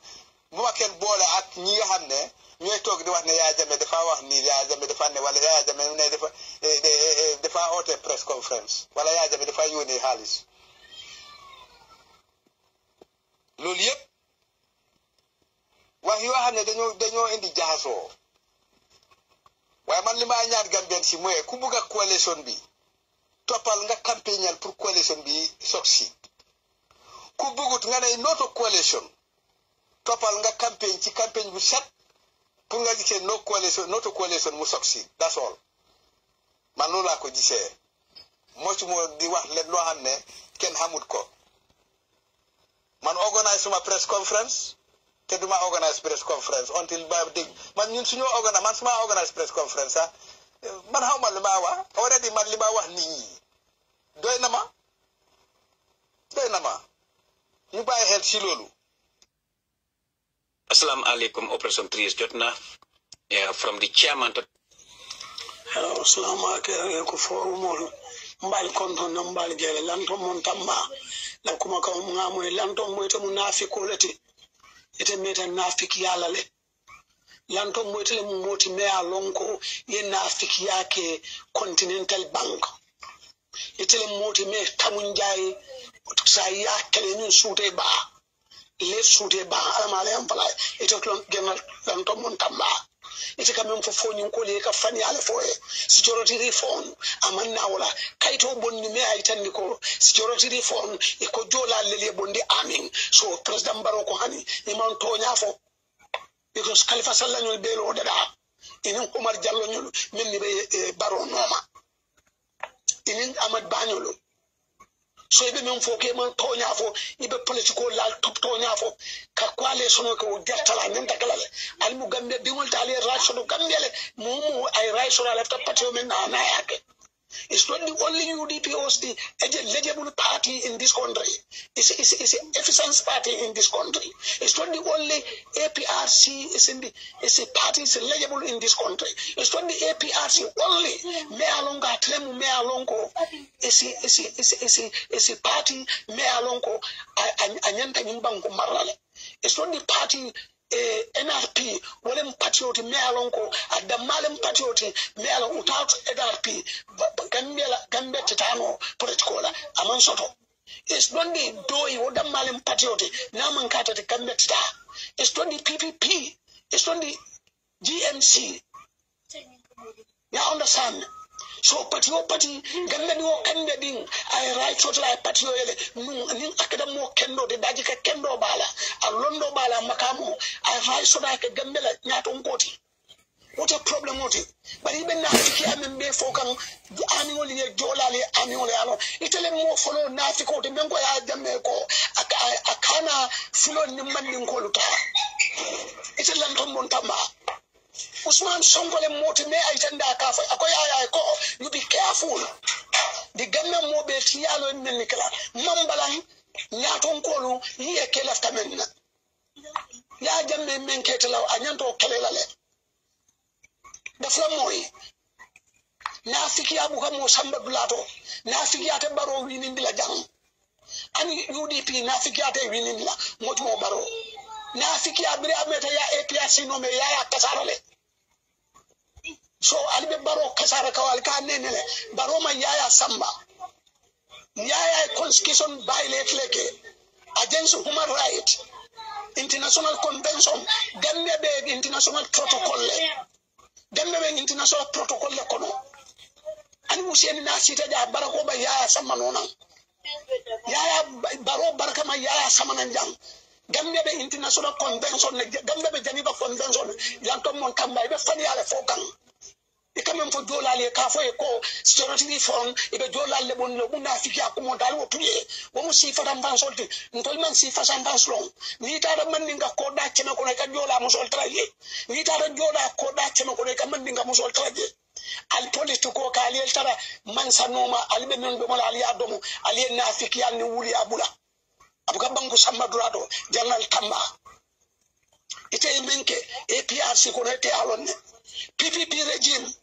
bu ma kenn boole ak ñi nga xam ne ñooy toog di wax ne Yaya Jammeh dafa wax nii Yaya Jammeh dafa ne wala Yaya Jammeh ne dafa oote press conference wala Yaya Jammeh dafa yónnee xaalis loolu yëpp wax yoo xam ne dañoo indi jaxasoo waaye man li ma ñaan Gambien si mooy ku bugg a coalition bi toppal nga campagnal pour coalition bi soksi ku bugut nga ne nooto coalition toppal nga campagne ci campagne bu set pour nga gisee nooto coalition mu soksi that's all man loolu laa ko gisee moo ci moo di wax leen loo xam ne kenn xamut ko man organise suma press conference te duma organise press conference until ba dégg man ñun suñu organise man suma organise press conference sax man xaw ma li ma wax already man li ma wax nit ñi doy na ma ñu bàyyi xel si loolu. Assalamu alaikum, Operation 3 jot na from the chairman to hello assalamu alaikum ko foru mol mbal konto na mbal jele lanto mon tamma la kuma ka ngamu lanto moyta munafiko lati ite meta nafiki yala le lanto moyta le moti me alonko ye nafiki yake Continental Bank ite le moti me tamunjai sa ya kele ni sute ba le sute ba amale ampala ite klon genal lanto mon tamma ite ka men fo nyin ko le ka fani ala fo security reform amanna wala kaito bonni me ay tan ko security reform e ko jola le bondi amin so president Barrow hani e man to nyafo because Khalifa Sallah nyol belo dada inin Umar Jallo nyol men ni be Barrow noma inin Ahmad Banyolo so ibe men fo ke man to nyafo ibe political la top to nyafo ka kwale sono ko gertala men takalale al mu gambe bingol tali rasono gambele mumu ay rasono lafta patio men na yake. It's not the only UDP or the legible party in this country. It's an efficient party in this country. It's not the only APRC is a party is legible in this country. It's not the APRC only. Me alonga tlemu me alongo is a party me alongo anyanta nyumbangu marale. It's not the party NRP wolem patrioti me alonko adamalem patrioti me alon without NRP gambe titano political aman soto it's not the doi wadamalem patrioti naman kata te gambe tita it's not the PPP it's not the GMC you understand so party gambe no kande ding I right so like party yele nin akada mo kendo de daji ka kendo bala a londo bala makamu I right so like gambe la nyato ngoti what a problem oti but even na fiki amembe fokan ami woli ye jolale ami woli alo itele mo follow na fiki oti bengo ya jamme ko akana fulo ni mandi ko luta itele lanton montama Usman Songole moti me aitenda kafa akoya ko you be careful the ganna mo be tialo men kala mambalan nyaton kolu yiye kala tamenna ya jamme men ketela anyanto kelelale dafa moy nafiki abu kamo samba dulato nafiki ate baro winindi la jang ani UDP nafiki ate winindi la moti mo baro nafiki abri ameta ya APRC no me ya kasarale so alibe baro kasara kawal ka nenele baro ma yaya samba yaya constitution violate leke against human right international convention gambe be international protocol le kono ani museni na sita ja barako ba yaya samba nona yaya baro baraka ma yaya sama nan jang Gambia be international convention Gambia be Geneva convention yanto mon kamba be fani ala fokan e quand même fo jolale ka fo e ko security reform e be jolale bon no buna fiki akumo dal wo tuye wo mu sifa dam ban solti ntol man sifa san ban slong ni ta da man ninga ko da cema ko ka jola mu sol traje ni ta da jola ko da cema ko ka man ninga mu sol traje al politiko ka ali tara man sanoma ali be non be mala ali adomo ali na fiki al ni wuli abula abuka bangu samma durado janal tamba ite menke APRC ko rete alonne PPP regime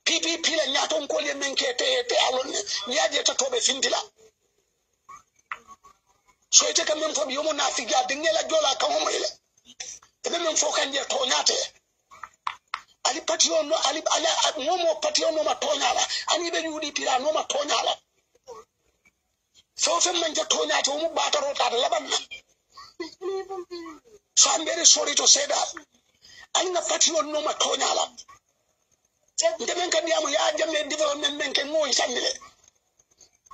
PPP la nyato ko le menke te alonne nyaje to tobe findila so ite kam men fo bi yomo na figa de ngela jola kan mo ile e men fo kan je to nyate ali patio no ali momo patio no ma to nyala ani be yudi pira no ma to nyala so fe man je to nyate mo bataro ta laban so I'm very sorry to say that ali na patio no ma to nyala ndemen kan yamu ya jamme development men ken mo sandile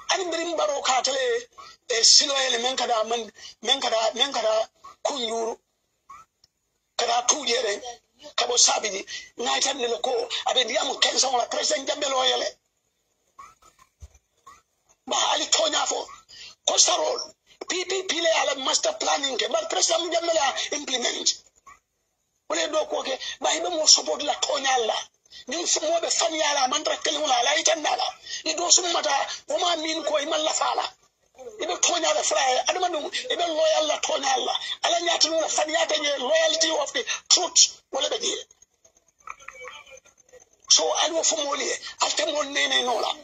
ani birim baro katale e sino ele men kada kunjuru kada tujere kabo sabiji ngaitan le ko abe diamu kensa wala president jambe lo yele ba ali tonya fo kostarol PPP le ala master planning ke ba president jambe la implement wala do ko ke ba ibe mo support la tonya la ni fumo be fani ala mantra kelimu la itan nala ni do sumata o ma min ko imal la fala ibe tonya la fly adama no ibe loyal la tonya la ala nyati no fani yata ni loyalty of the truth wala be die so alwo fumoli altemon nene no la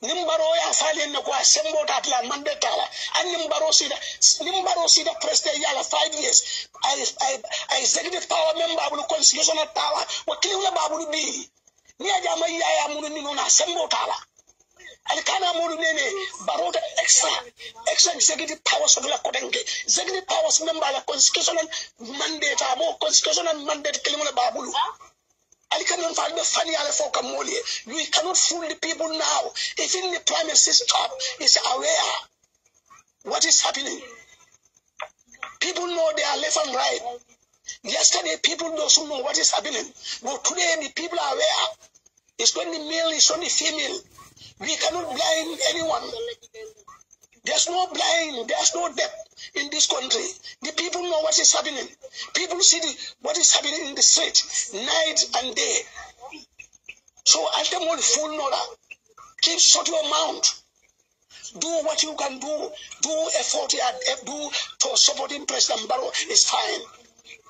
nimbaro ya falen ne ko asembo tatla mandeta la an nimbaro sida president yala 5 years I executive power member bu constitutional power wakili la babu bi ni aja mai ya munu ni no na asembo tala alikana munu nene barota extra executive powers of la kodenge executive powers member la constitutional mandate abo constitutional mandate kilimula babu Ali cannot find the funny for Kamolia. We cannot fool the people now. Even the prime minister is aware what is happening. People know they are left and right. Yesterday, people don't know what is happening. But today, the people are aware. It's not the male, it's not the female. We cannot blind anyone. There's no blind, there's no depth in this country. The people know what is happening. People see what is happening in the street, night and day. So ultimately, full Nora, keep shut your mouth. Do what you can do. Do effort, do to supporting President Barrow is fine.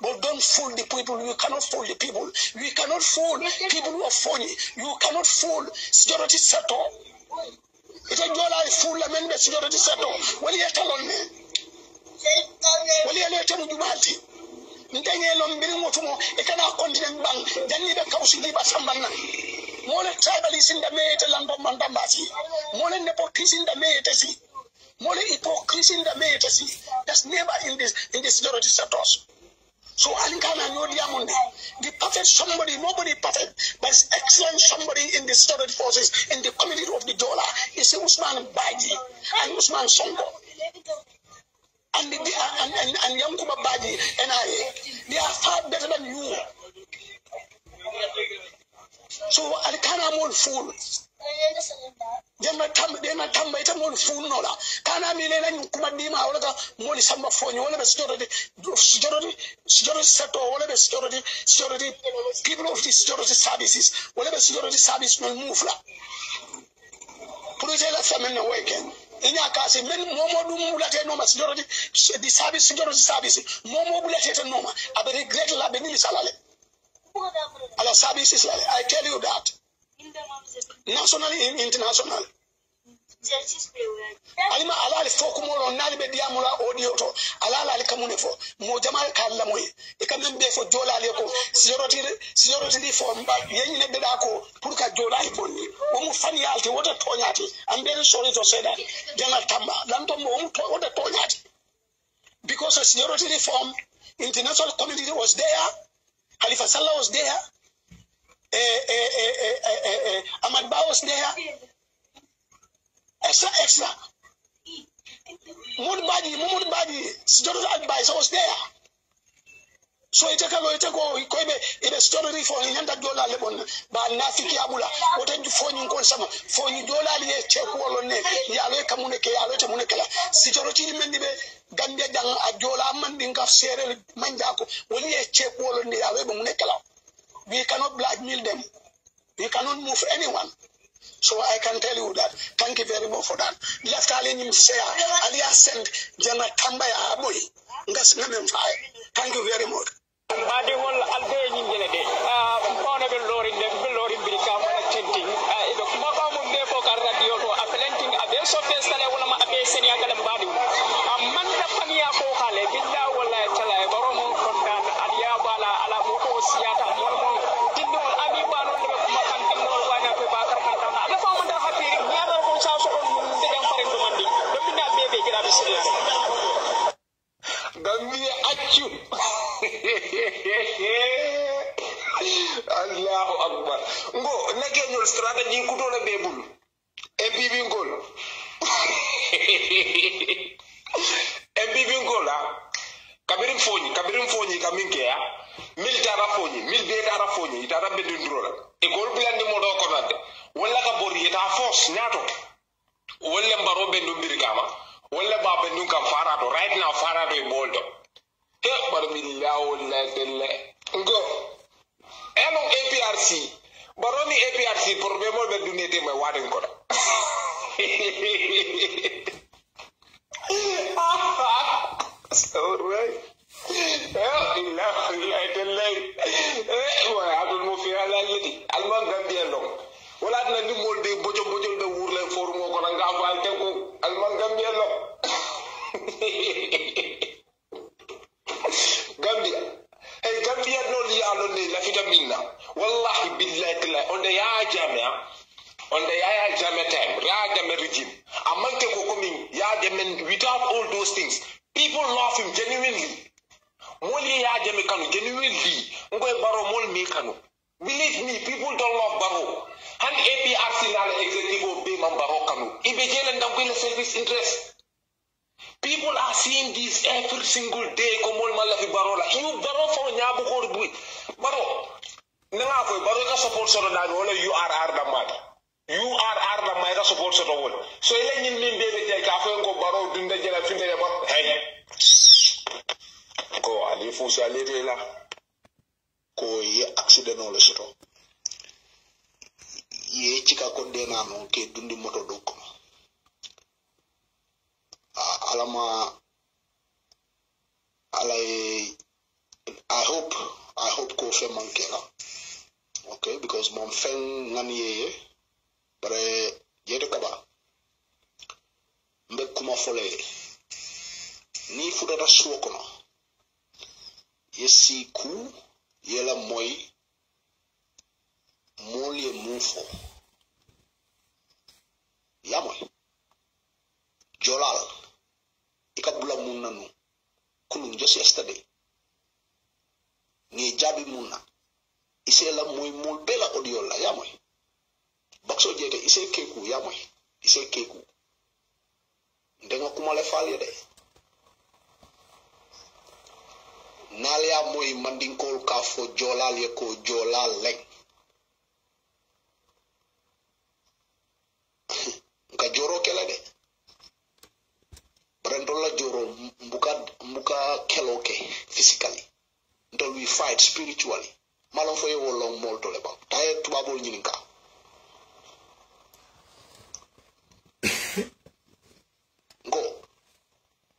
But don't fool the people. You cannot fool the people. You cannot fool people who are phony. You cannot fool security sector. It's a dollar full amendment security sector. What are you telling me? What are you telling me? Ntenye lombiri mutumo ekana continent bank janni be kausi liba sambana mole tribalism in the mete lando mandamasi mole nepotism in the mete si mole hypocrisy in the mete si that's never in the security sectors. So alinkana nyodi amunde the perfect somebody, nobody perfect, but it's excellent somebody in the security forces in the community of the dollar is Usman Baji and Usman Sonko. And Yankuba Baji and they are far better than you. So I can't more fool. They're not more fool. No, can I mean any Kumadima or more summer for you? All of security sector, all of security people of the security services, whatever security service will move. Put it in a family awaken. In your case, many more bullet no security, the service security service, more bullet no. I regret Labini Salale. Ala services, I tell you that. Nationally and international. Alima alali fokumolo nalibe diamula odioto alala alikamunefo mojamal kallamoy e kambe fo jola leko security reform ba yenye bedako pour ka jola ibonni o mu fani alti wota tonyati I'm very sorry to say that General Tamba lanto mo wota tonyati because a security reform international community was there, Khalifa Sallah was there, Ahmad Ba was there. Extra. Modu Baji, story advice was there. So ite ko ibe story for $100 lebon ba nafiki abula wote fonyi ko sama fonyi dollar ye cheku wolone ya le kamune ke ya le te mune kala security mendi be gande dang ajola mandi ngaf sere manja ko woni ye cheku wolone ya le mune kala. We cannot blackmail them. We cannot move anyone. So I can tell you that. Thank you very much for that. Left Alin say Alia sent Jana Tambaya boy. Thank you very much. Badingol albe nyingene de mpona be lorin birika wala tinting ibe kuma ba mun be ko kar radio to aplenting abe so testale wala ma abe senia kala badi man da faniya ko khale billa wala tala baro mon kontan aliya bala ala mo ko siyata mon tinno abi bano de kuma kan tinno wanya ko bakar kontan ada fa mun da happy nyaaba ko sa so on de dem pare do mandi do binda bebe jira be serious Gambia accu Allahu Akbar ngo nake ñol strategy ku to la bebul MPB ngol MPB ngol la kabirim fonyi kaminke ya militara fonyi itara bedundro la e gol blandi mo do ko nande wala ka bori eta force nyato wala mbaro bendu birikama wala ba bendu kam farato right now farato e boldo he bar billahi la telle ngo eno APRC baroni APRC problème be dunete may waden ko da so right la telle wa adul mo fi ala liti alman gambien lo wala na ni molde bojo de wurle forum ko nga fal te ko alman gambien lo Gambia hey Gambia no li alo ne la vitamina wallahi billahi la on the ya jame time ya jame regime amanke ko komi ya jame without all those things people love him genuinely moli ya jame kanu genuinely ngoy baro mol mi kanu believe me people don't love baro and APRC na la executive be man baro kanu ibe jele ndam ko le service interest. People are seeing this every single day. Komol malafi barola. You baro for nyabu ko bui. Baro. Nga ko baro ka support so na wala URR da mat. URR da mai ka support so wala. So ile nyin min bebe je ka fa ko baro dunda jela finde ya ba. Hey. Ko ali fu sa lete la. Ko ye accident no le soto. Ye chika ko de na no ke dundi moto do ko. I hope ko fe mankela. Okay, because mom fen ngani yeye bare yede kaba mbe kuma fole ni fudata suwo kono yesi ku yela moy moli mufo yamoy jolal ikabula munna no kunun just yesterday ni jabi munna ise la moy mol bela audio la yamoy bakso jete ise keku yamoy ise keku ndenga kuma le fal yede nal ya moy mandinkol ka fo jolal ye ko jolal lek nka joro kela de Brandola joro mbuka keloke physically until we fight spiritually malon fo yewo long molto le ba taye tubabol nyininka ngo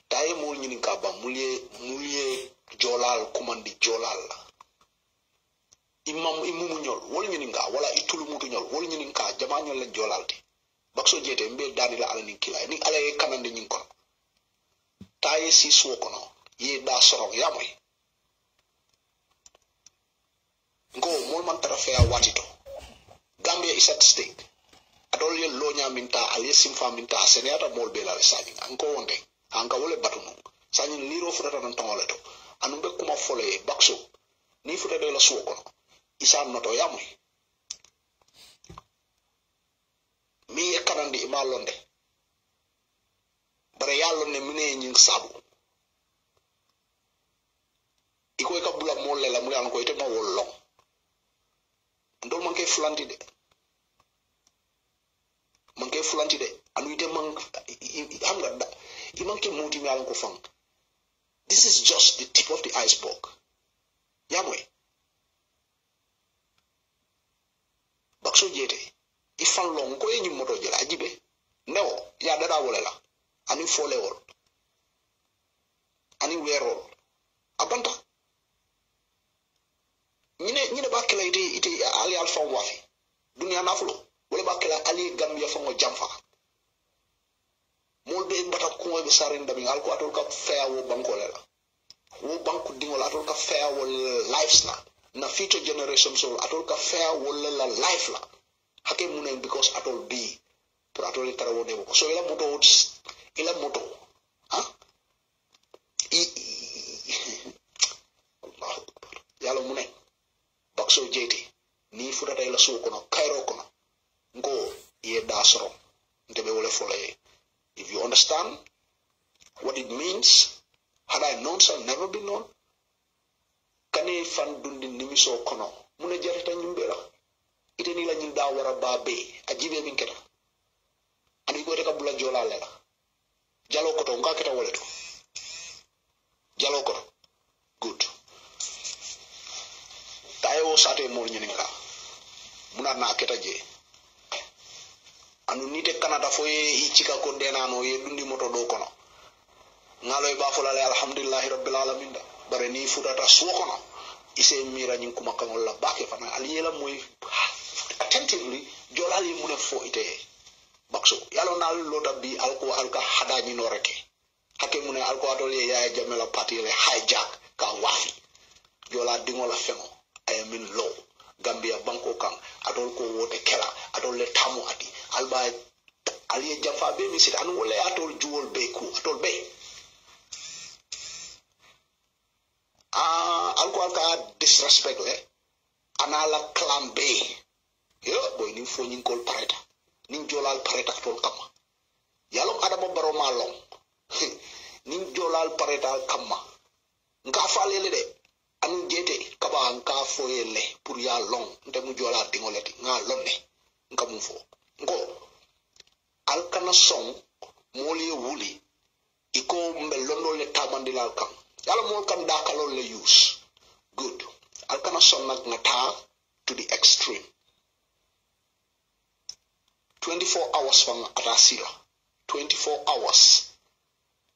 taye mol nyininka ba mulye jolal kumandi jolal imam imumu nyol wol nyininka wala itulu mutu nyol wol nyininka jama nyol la jolal te bakso jete mbe dani la ala ni kila ni ala e kanande nyinko taye si suokono ye da sorong yamoy ngo mol man tarafea watito Gambia is at stake adol ye lonya minta ali simfa minta senata mol bela sani anko wonde anka wole batunu sani liro fudata non tangoleto anumbe kuma fole bakso ni futa de la suokono isa noto yamoy mi e kanandi imalonde bare yallo ne mine nyin sabu iko ka bula molle la mulan ko ite ma wollo ndol man kay flanti de anu ite man xam nga iman ke moti mi alan ko fang. This is just the tip of the iceberg. Yamwe bakso jete ifan long ko yenyi moto jela ajibe neo ya dada wolela ani folewol ani werol abanta ñine bakela ite ali alfa wafi dunia nafulo wala bakela ali gambia fa mo jamfa mol be mbata ko be sarin dami al ko atol ka feawo banko lela wo banku dingol atol ka feawo lives na future generations so atol ka feawo la life la hake munen because atol be pour atol tarawo ne ko so ila moto ha Allah yalla munen bakso jeti ni fudata ila so kono kairo kono ngo ye dasro ndebe wala fole. If you understand what it means, had I known shall never be known, kane fan dundi nimiso kono mune jarita nyumbera ite ni la nyinda wara babe ajibe min keta ani ko reka bula jola lela jalo ko to ngaketa woleto jalo ko good tayo sate mor nyininga muna na keta je anu nite kanata foye ichika ko denano ye dundi moto do kono ngalo e bafola alhamdulillah rabbil alamin da bare ni futata so kono ise mira nyin kuma kan wala bake fana aliyela moy attentively jolali mune fo ite bakso yalo nal lota bi alko alka hada ni no reke hake mune alko atole ya jamela patire hijack ka wafi jola dingola fengo ay min low Gambia banko kan atol ko wote kela atol le tamu ati alba aliye jamfa be mi sit anu wala atol juwol be ku atol be alko ka disrespect le anala clan be yo boy ni fo nyin kol pareta nin jolal pareta atol kama yalom adama baro malong nin jolal pareta kama nga falele de anu jete kaba nka foyele pour ya long ndemu jola dingolati nga lonne nka mu fo ngo alkana song moli wuli iko mbelondo le tabandila kan yala mol kan dakalo le use good alkana song nak ngata to the extreme 24 hours fang atasila 24 hours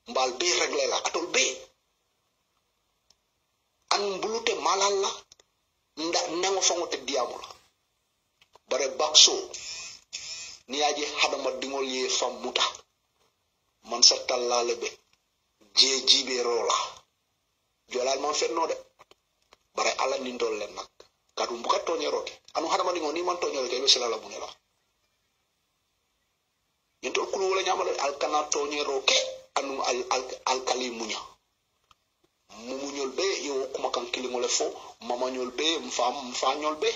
mbal be regle la atol be an bulute malala nda nango fango te diamula bare bakso ni aje hadama dingol ye fam muta man sa tallale be je jibe rola jolal man fenno de bare ala ni ndol len nak kadu buka toñerote anu hadama dingo ni man toñerote be sala la bunela yentol kulu wala nyamale alkana toñeroke anu al kalimunya mumunyol be yo kuma kan kilingole fo mamanyol be mfanyol be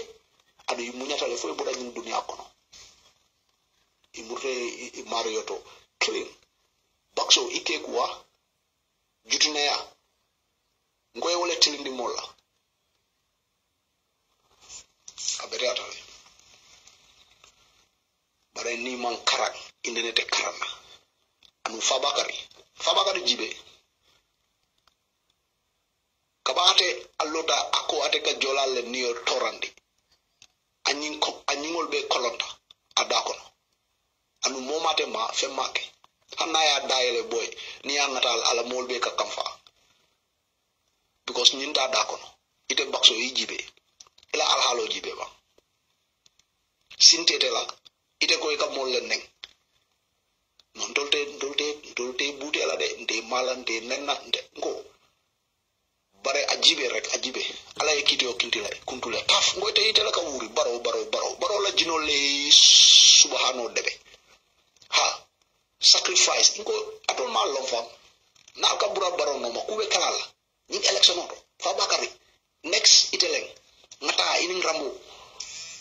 adu munyata le fo boda nyin dunia kono imure marioto clean bakso ike kuwa jutuneya ngoy wala tilindi molla abere atale bare ni man karak indene karana anu fabakari jibe kabate allota ako ate ka jolale niyo torandi anyingol be kolonta adakono anu momate ma fe make hanna ya dayele boy ni angatal ala molbe ka kamfa because nyinda adakono ite bakso yi jibe ila alhalo jibe ba sintete la ite ko ka molle neng non dolte bute la de nde malante nenna nde ngo bare ajibe ala yekiti o kintila kuntule taf ngoyte itela ka wuri baro la jinole subhanahu debe ha sacrifice ngo atol ma lom fam na ka bura baro no ma kube kalala ni election no fa bakari next iteleng ngata ini rambo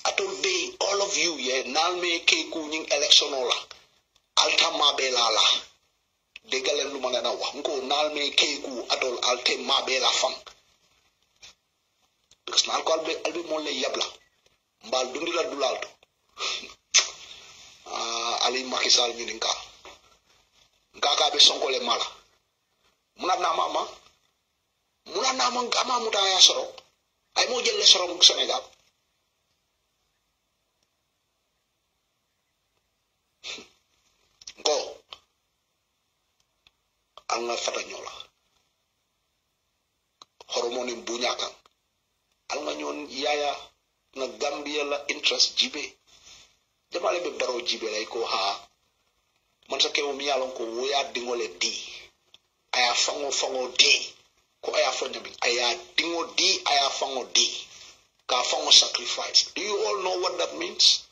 atol be all of you ye nal me ke ku ni election la altama be lala degalen lu mana na wax ko nal me keku adol alte mabe la fam because nal ko albe mo lay yabla mbal dundi la dulalto ali makisal mi ninka ngaka be sonkole mala muna na mama ngama muta ya soro ay mo jelle soro mu Senegal ko alnga fata nyola hormone bunyaka alnga nyon yaya na Gambia la interest jibe jamale be baro jibe lay ko ha man sa kewo mi yalon ko woya dingole di aya fango di ko aya fo nyami aya dingo di aya fango di ka fango sacrifice. Do you all know what that means?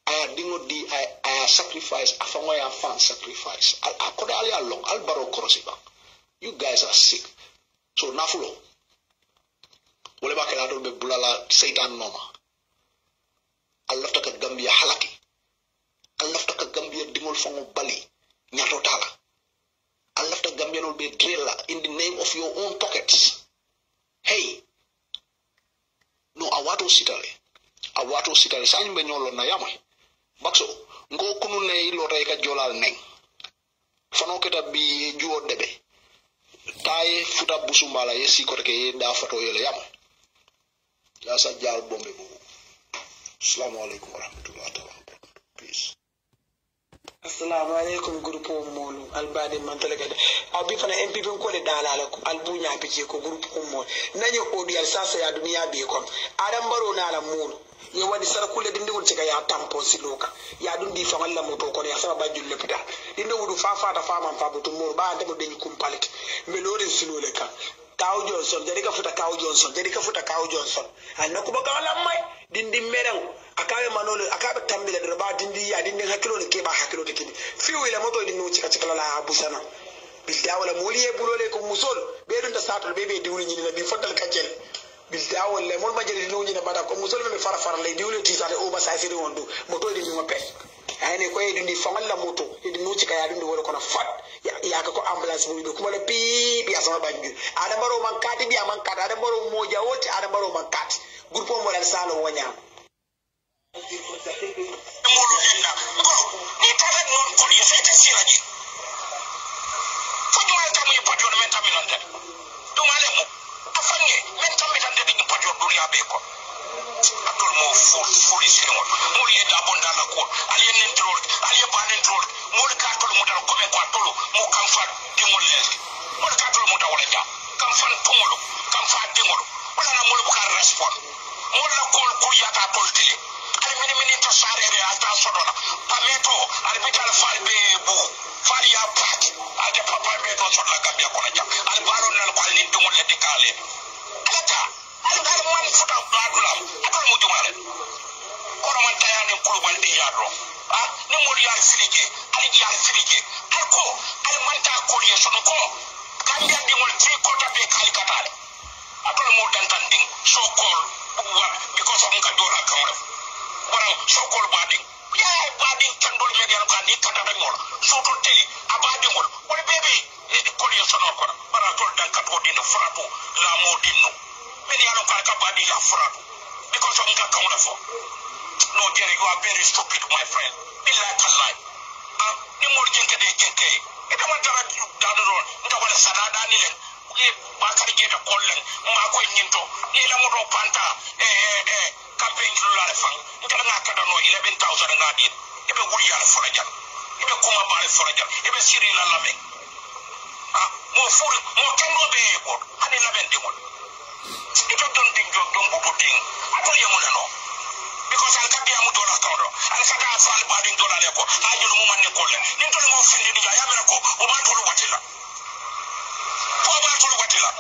Aya dingo di aya sacrifice afango ya fan sacrifice akoda ali along al baro korosiba. You guys are sick. So nafulo wala ba kala do be bulala satan noma Allah taka Gambia halaki Allah taka Gambia dingol fango bali nyato tala Allah taka Gambia no be drilla in the name of your own pockets. Hey, no awato sitale sanyi be nyolo na yamay bakso ngo kunu ne lo tay ka jolal neng fano keta bi juo debe tay futa busumbala yesi ko ke da foto yele yamay ya sa jall bombe bu. Assalamu alaikum warahmatullahi wabarakatuh. Peace. Assalamu alaikum groupe molu albade mantalagade abi fana MPP ko le dalala ko albunya bije ko groupe ko mol nanyo odial sasa ya duniya be ko adam baro na la mulu ye wadi sarakule dindi won tika ya tampo siloka ya dundi fa walla moto ko ya sama bajul lepita dindi wudu fa fata fa man fa butu mulu ba ande mo deñu kumpalit melori silole ka Kaw Johnson jadi ka futa Kaw Johnson anako ba kala may dindi mereng akabe manolo akabe tambile dara ba dindi ya dindi hakilo ne ke ba hakilo te kidi fiwi la moto di no cika la abusana bilda wala moliye bulole ko musol be dun da satul be diwli ni na bi fodal kajel bilda wala mol ma jeli no ni na bada ko musol me fara lay diwli ti sale o ba sa siri wondo moto di mo pe ayne ko e dindi fangal la moto e di no cika ya dindi wala ko na fat ya ka ko ambulance bu be kuma le pi bi asama banju ada baro man kati bi man kata ada baro moja wote ada baro man kati grupo mo la salo wonya mulu lenda ko ni tawet non ko yo fete siraji fo dum alta mu patio men tamilante dum ale mo afanye men tamilante di patio dunia be ko atol mo furi sirmo mo ye da bonda la ko aliye nen trol aliye banen trol mo ka tol mo dal ko be ko tol mo kam fa dingol le mo ka tol mo dawala ja kam fan tumolo kam fa dingol wala na mo bu ka respond mo la ko ya ta tol tili mini to sarere alta sodola pameto albital falbe bu fali ya pat ade papa meto sodla Gambia ko la al baron nal ko ni dum le dikale alata al man futa badulam atal mu jumale ko man tayane ko baldi yadro ni mo yar filije alko al man ta ko ye sono ko Gambia di mo tri ko ta be kali katale atal mo dantan ding so call because of ka dora kamra warang sokol bading ya bading tandol yedial ko ni kata ngol soto teli abadingol wala bebe ko ni sonor ko bara tol dan kat odin frato la modinno men yalo ka badi ya frato because of ka kawda fo no Jerry, you are very stupid my friend billahi tallahi ni mo jenke ita man tara dadu ron nda wala sadada ni len bakar jeta kollen ma ko nyinto ni la mo do panta campaign lulare fang ngala ngaka no 11000 ngadi ibe wuri yalla forajan ibe kuma bare forajan ibe siri la lamen mo furi mo kendo be ko hani lamen dingol ito don ding don bubu ding ato yamuna no because al kabi amu dola kawdo al saka fal bading dola le ko ajulu mo manne ko le nin to mo fendi ni ya mera ko o ba to watila ko ba to watila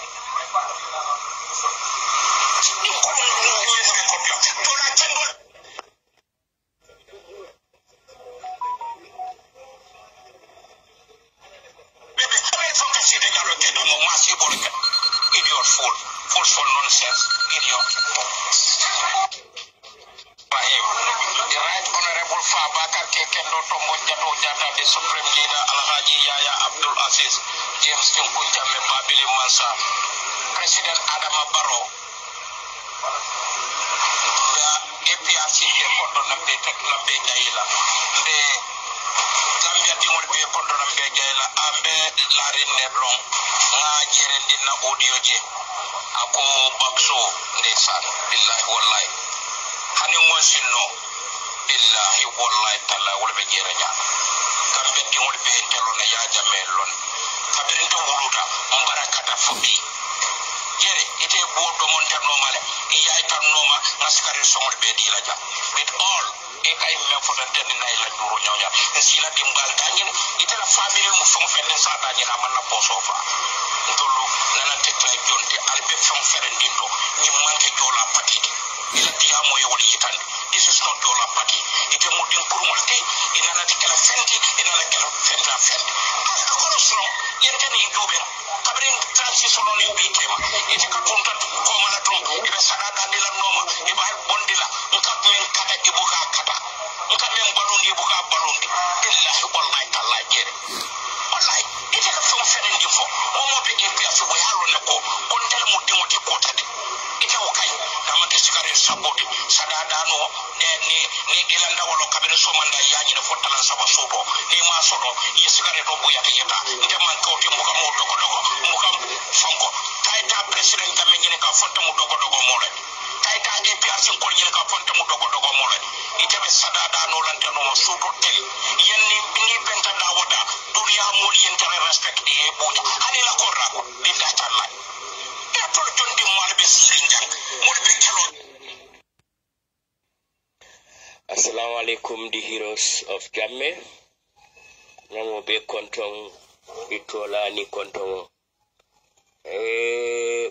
Idiot fool nonsense, idiot. The right honorable Fabaka Kekendo Tomo Jato Jata, the Supreme Leader Alhaji Yaya Abdul Aziz, James Junko Jamme Babili Mansa, President Adama Barrow, the APRC Kondo Nambe Lambe Jaila, the Gambia Timor Be Kondo Nambe Jaila, Ambe Larin Neblon, Nga Jerendina Audio J, Ako Bakso, Nesan, Billahi Wallahi, Hani Mwasino, Billahi Wallahi Tala, Wolbe Jeranja, Gambia Timor Be Telona Yaja Melon, Kabirinto Wuluta, Mbarakata Fobi. Jere ite bodo monta normale iya ita noma ngaskari somol be di laja with all e kay me foto den nay la duro nyonya e sila dimbal tanyin ite la family mu fon fenne sa tanyi na man na poso fa ntolu nana tekla jonte albe fon ferendinto ni manke jola patiti ila dia moye wali yitan this is not jola pati ite mudin kurmulti inana tekla fenti inana kala fenta fenti ko so yente ni dube kabrin transition ni bitema ite ka tonta ko mala ton ibe sadada dila noma ibe bondila ngap men kata ibuka kata ngap men balon ibuka balon billahi wallahi tallahi jere wallahi ite ka fon feren di fo o mo be ke afi bo yalo ne ko kon tel mo dimo ti ko tade ite o kay dama ke sikare saboti sadada no ni ilanda wolo kabere so manda yaji ne fotala saba soto ni ma soto yisikare to boya ke yeta ite man ko ti mo ka mo to ko Fonko taita president ka mengene ka fonta mu dogo mole taita APRC ko nyene ka fonta mu dogo mole ite be sadada no lante no suto teli yenni bini benta da wada dunya mol yentere respect e buja ani la korra ko billahi ta'ala e to jondi mal be sirinjang mol be kelo. Assalamu alaikum, the heroes of Jamme. Namo be kontong itola ni kontong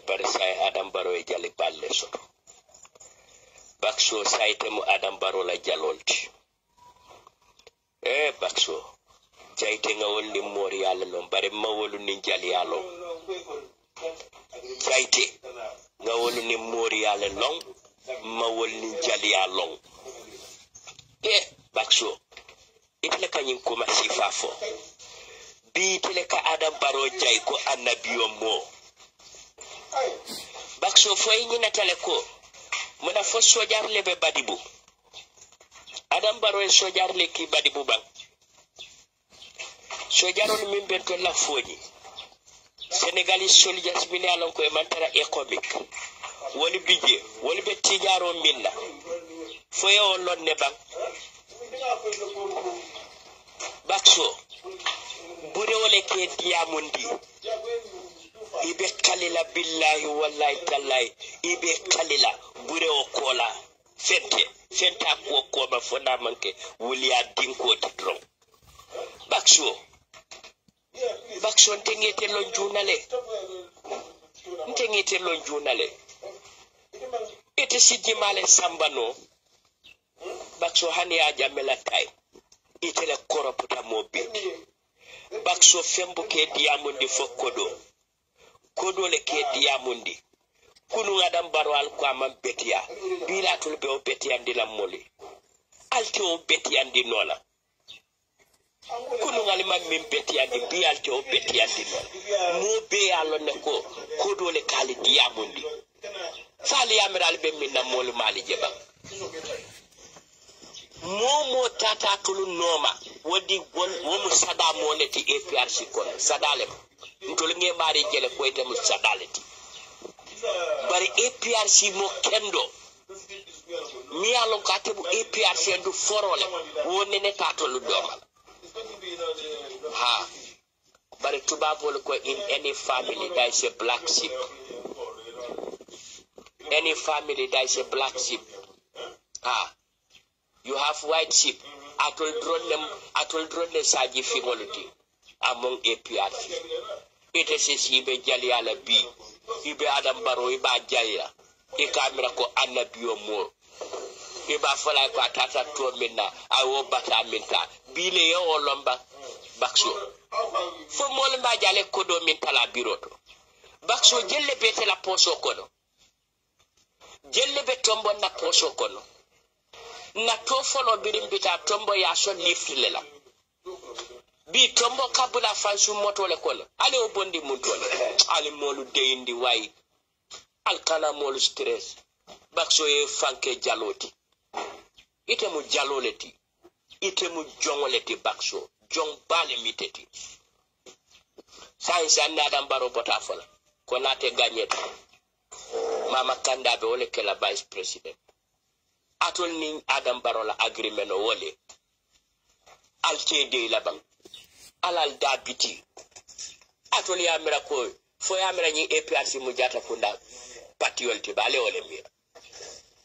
barisay Adam Barrow e jali balle soto bakso sayte mu Adam Barrow la jalolti bakso jayte nga wonni mori yalla non bare mawolu ni jali yalo jayte nga wolu ni mori yalla long mawol ni jali yalo bakso itle kanyin ko masifa fo bi tele ka Adam Barrow jay ko annabiyo mo bakso foy ni natale ko mona fo sojar lebe badibu Adam Barrow sojar le ki badibu bang sojarol min bento la foji Senegalese soldiers min alon ko e mantara economic woni bije woni be tijaro minna foye on lon ne bang bakso bure wole ke diamundi ibe kalila billahi wallahi tallahi ibe kalila bure o kola fenta ko ma fona manke wuliya dinko tidron bakso ntengete lon junale ite sijimale sambano bakso hani ajamela tay ite le koroputa mobiti bakso fembo ke diamundi kodo le ke diamundi kunu Adam Barrow al ko amam betia bila tul be o betia ndila moli alti o betia ndi nona kunu ngali man min betia ndi bi alti o betia ndi nona mo be alo ne ko kodo le kali diamundi fali amiral be minna moli mali jeba momo tata tulu noma wodi womu sada moneti APRC kono sadalem ntol nge mari jele ko itam sadaleti bari APRC mo kendo mi alon ka tebu APRC ndu forole wonene tatolu domal bari tubabol ko in any family there is a black sheep you have white sheep. I told drone them saji fingoliti among APRC. It is ibe jali ala bi ibe Adam Barrow iba jaya e kamera ko annabiyo mo iba fala ko atata to minna awo bata minta bile yo olomba bakso fo mol mba jale ko do min tala biroto bakso jelle bete la poso kono jelle be tombo na poso kono na to folo birim bita tombo ya so lifti lela bi tombo kabula fansu motole kono ale o bondi muntole ale molu deyindi way alkana molu stress bakso e fanke jaloti ite mu jaloleti ite mu jongoleti bakso jong bale miteti sai sanna adam baro bota fola ko nate gagnet mama kanda be wole kala vice president atol ni adam baro la agreement o wole altede la bang alal dabiti atol ya mira ko fo ya mira ni APRC mu jata kunda patiolti bale wole mira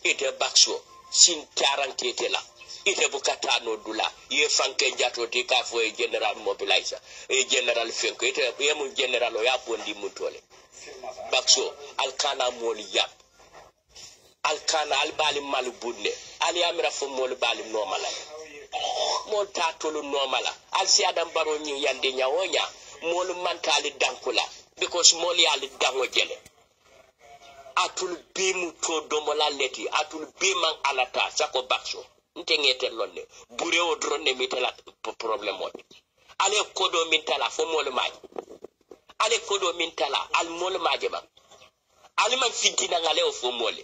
ite bakso sin tarantete la ite bukata no dula ye fanke jato ti ka fo e general mobilizer e general fenko ite ye mu general o ya bondi mutole bakso alkana moli yap alkana albali malu budne ali amira fo mol bali normala mol tatolu normala al si adam baro ni yande nyawonya mol mantali dankula because mol yali dango jele atul bimu to domola leti atul biman alata sako bakso ntengete lonne bure o drone mitela problem mo ale kodo mintala fo mol maji ale kodo mintala al mol maji ba ali man fitina ngale o fo mole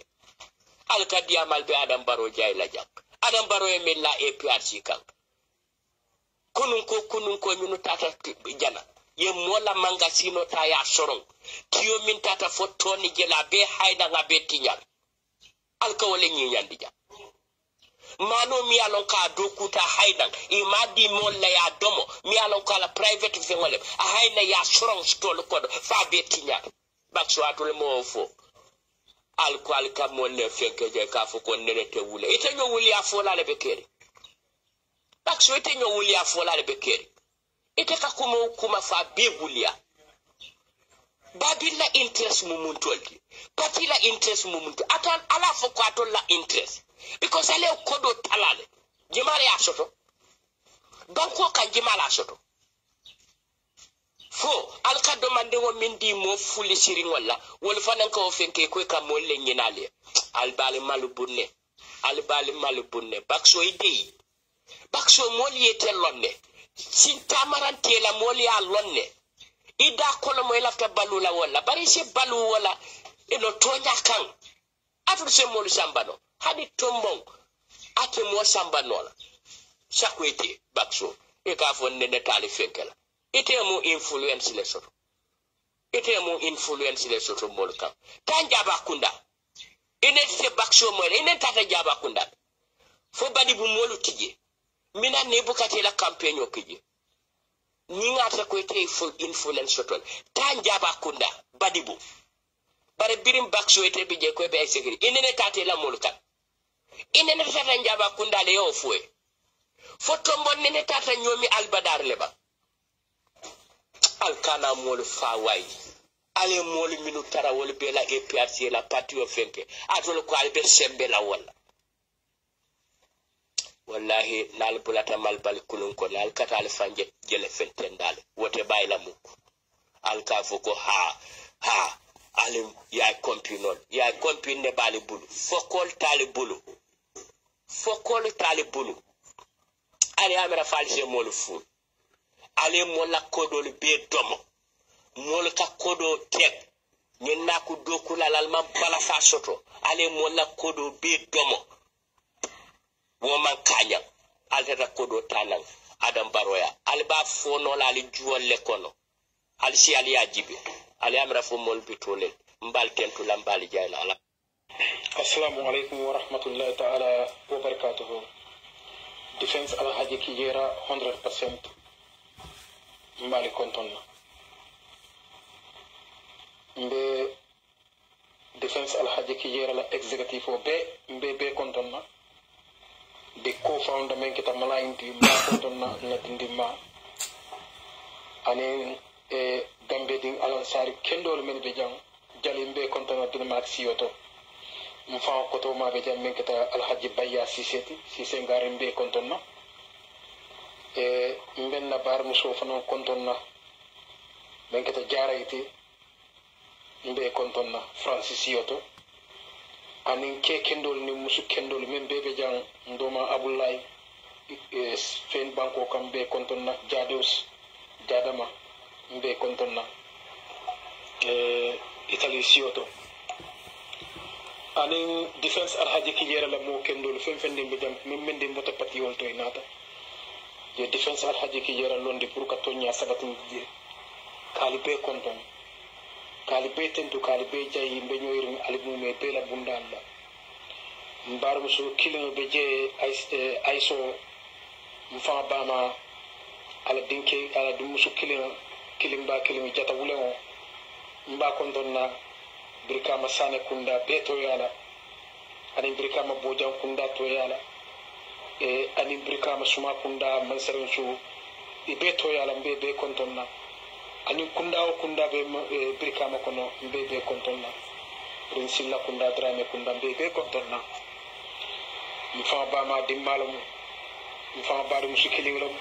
al kadiya mal be adam baro jay la jak adam baro e milla APRC kan kunun ko minu tata jana ye mola manga sino ta ya soron kiyo min tata fotoni jela be hayda nga be tinyal alka wala nyandi ja mano mi alon ka dokuta haydan imadi molla ya domo mi alon ka la private fengole a hayna ya soron stol ko fa be tinyal bakso atul mo fo alkwal ka molle fenke je ka fo ko nenete wule ite nyo wuli afola le bekeri bakso ite nyo wuli afola le bekeri ite ka kuma fa be wulia babila interest mumuntolti patila interest mumuntu atan ala fo ko atol la interest because ale kodo talale jimale ya soto banko kan jimala soto fo alka do mande wo mindi mo fuli sirin wala wol fanan ko fenke ko ka molle nyinale albali malu bunne bakso idei bakso moli etelonne sin tamarante la moli a lonne ida kono mo lafta balula wala bari se balu wala eno tonya kan atu se molu sambano hadi tombon ate mo sambano la chakwete bakso e ka fon ne tali fenkela ite mo influence le soto molu kan tanja bakunda ene se bakso mo ene tata jaba kunda fo badi bu molu tije mina ne bukati la campagne o kije ni ngata ko te full influence soton tanja bakunda badibu bare birim bakso ete bije ko be segiri inene tate la mulka inene tata njaba kunda le yo fuwe fotombo nene tata nyomi albadar leba alkana mol fawai ale mol minu tara wol bela APRC la parti o fenke atol ko albe sembe la wala wallahi nal bulata malbal kunun ko nal katal fanje jele fentendale wote bayla muko alka foko ha alim ya kompine bali bulu fokol tali bulu ali amera false mol fu ali mola kodol be domo mol ka kodo tek nyina ku dokula lalma bala fa soto ali mola kodo be domo woman kanya altata kodo tanan adam baroya alba fono la ali juwol kono al si ali ajibe ali amra fo mol bitole mbal tentu la mbal jayla ala assalamu alaykum wa rahmatullahi ta'ala wa barakatuh defense ala haji kijera 100% mbali kontonna mbe defense ala haji kijera la executive o be kontonna de co-founder men kita malainti ma kontonna na dindima ane gambe ding alansari kendol men be jang jalimbe kontonna dina ak siyoto mfa ko to ma be jam men kita alhaji bayya sise ngarimbe kontonna mbenna bar muso fano kontonna men kita jarayti mbe kontonna francis siyoto anin ke kendol ni musu kendol men bebe jang ndoma abulay Spain banko kam be kontonna jadama be kontonna Italy sioto anin defense alhaji kijera la mo kendol fende be jam min mende mbota pati won to inata je defense alhaji kijera londi pour ka tonya sabatin je kalibe konton kalibe tentu kalibe jayi be nyoyri alimu me bela bundalla mbar musu kilin be je aiso mfa bama ala dinke ala dum musu kilin jata wulewo mba kontonna Brikama Sane Kunda beto yala ani Brikama Bojan Kunda to yala ani Brikama Suma Kunda mansarin su beto yala be kontonna ani Kunda be Brikama kono be kontonna Rinsilla Kunda Drame Kunda be kontonna mfa ba ma dimbalum mfa ba dum sikilinglam